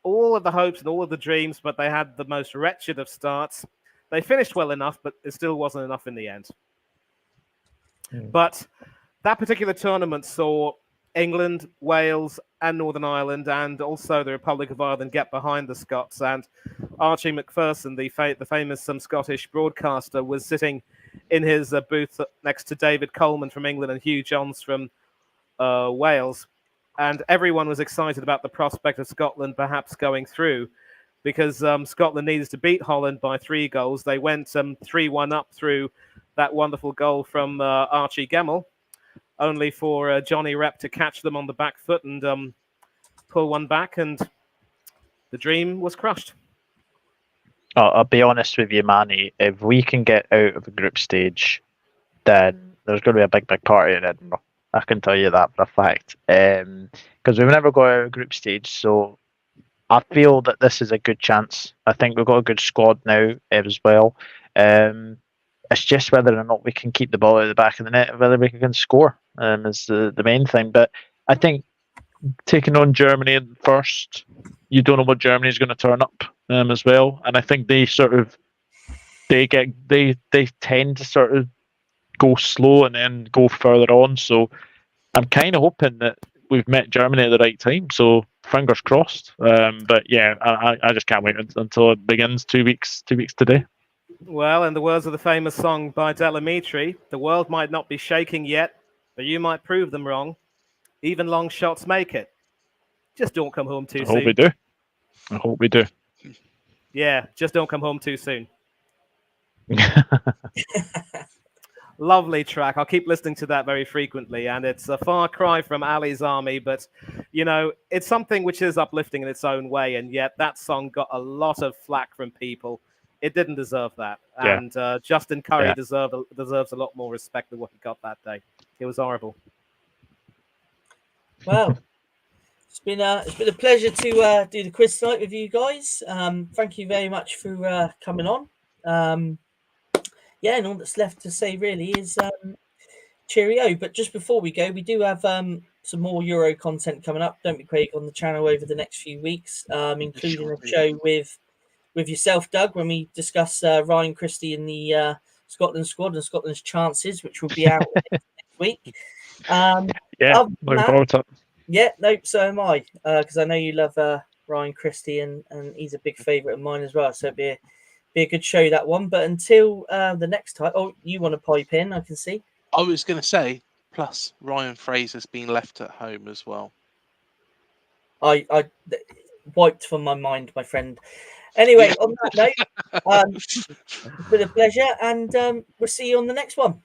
all of the hopes and all of the dreams, but they had the most wretched of starts. They finished well enough, but it still wasn't enough in the end. But that particular tournament saw England, Wales, and Northern Ireland, and also the Republic of Ireland get behind the Scots. And Archie Macpherson, the famous Scottish broadcaster, was sitting in his booth next to David Coleman from England and Hugh Johns from Wales. And everyone was excited about the prospect of Scotland perhaps going through because Scotland needed to beat Holland by 3 goals. They went 3-1 up through that wonderful goal from Archie Gemmell, only for Johnny Rep to catch them on the back foot and pull one back, and the dream was crushed. I'll be honest with you, Manny. If we can get out of the group stage, then there's going to be a big party in Edinburgh. I can tell you that for a fact. Because we've never got out of group stage, so I feel that this is a good chance. I think we've got a good squad now as well. It's just whether or not we can keep the ball out of the back of the net, whether we can score is the main thing. But I think taking on Germany first, you don't know what Germany is going to turn up as well. And I think they tend to sort of go slow and then go further on. So I'm kind of hoping that we've met Germany at the right time. So fingers crossed. But yeah, I just can't wait until it begins 2 weeks today. Well, in the words of the famous song by Delamitri, the world might not be shaking yet, but you might prove them wrong. Even long shots make it. Just don't come home too I hope soon. we do. I hope we do. Yeah, just don't come home too soon. Lovely track. I'll keep listening to that very frequently, and it's a far cry from Ali's Army, but you know, it's something which is uplifting in its own way, and yet that song got a lot of flack from people. It didn't deserve that, Yeah. and Justin Curry Yeah. deserves a lot more respect than what he got that day. It was horrible. Well, it's been a pleasure to do the quiz tonight with you guys. Thank you very much for coming on. Yeah, and all that's left to say really is cheerio. But just before we go, we do have some more Euro content coming up, don't we, Craig, on the channel over the next few weeks, including Sure a do. show with yourself, Doug, when we discuss Ryan Christie in the Scotland squad and Scotland's chances, which will be out next week. Yeah, Other than looking that, forward to it. yeah, no, so am I, because I know you love Ryan Christie, and he's a big favourite of mine as well. So it'd be a good show, that one. But until the next time, oh, you want to pipe in? I can see. I was going to say, plus Ryan Fraser's been left at home as well. I wiped from my mind, my friend. Anyway, Yeah. on that note, it's been a pleasure, and we'll see you on the next one.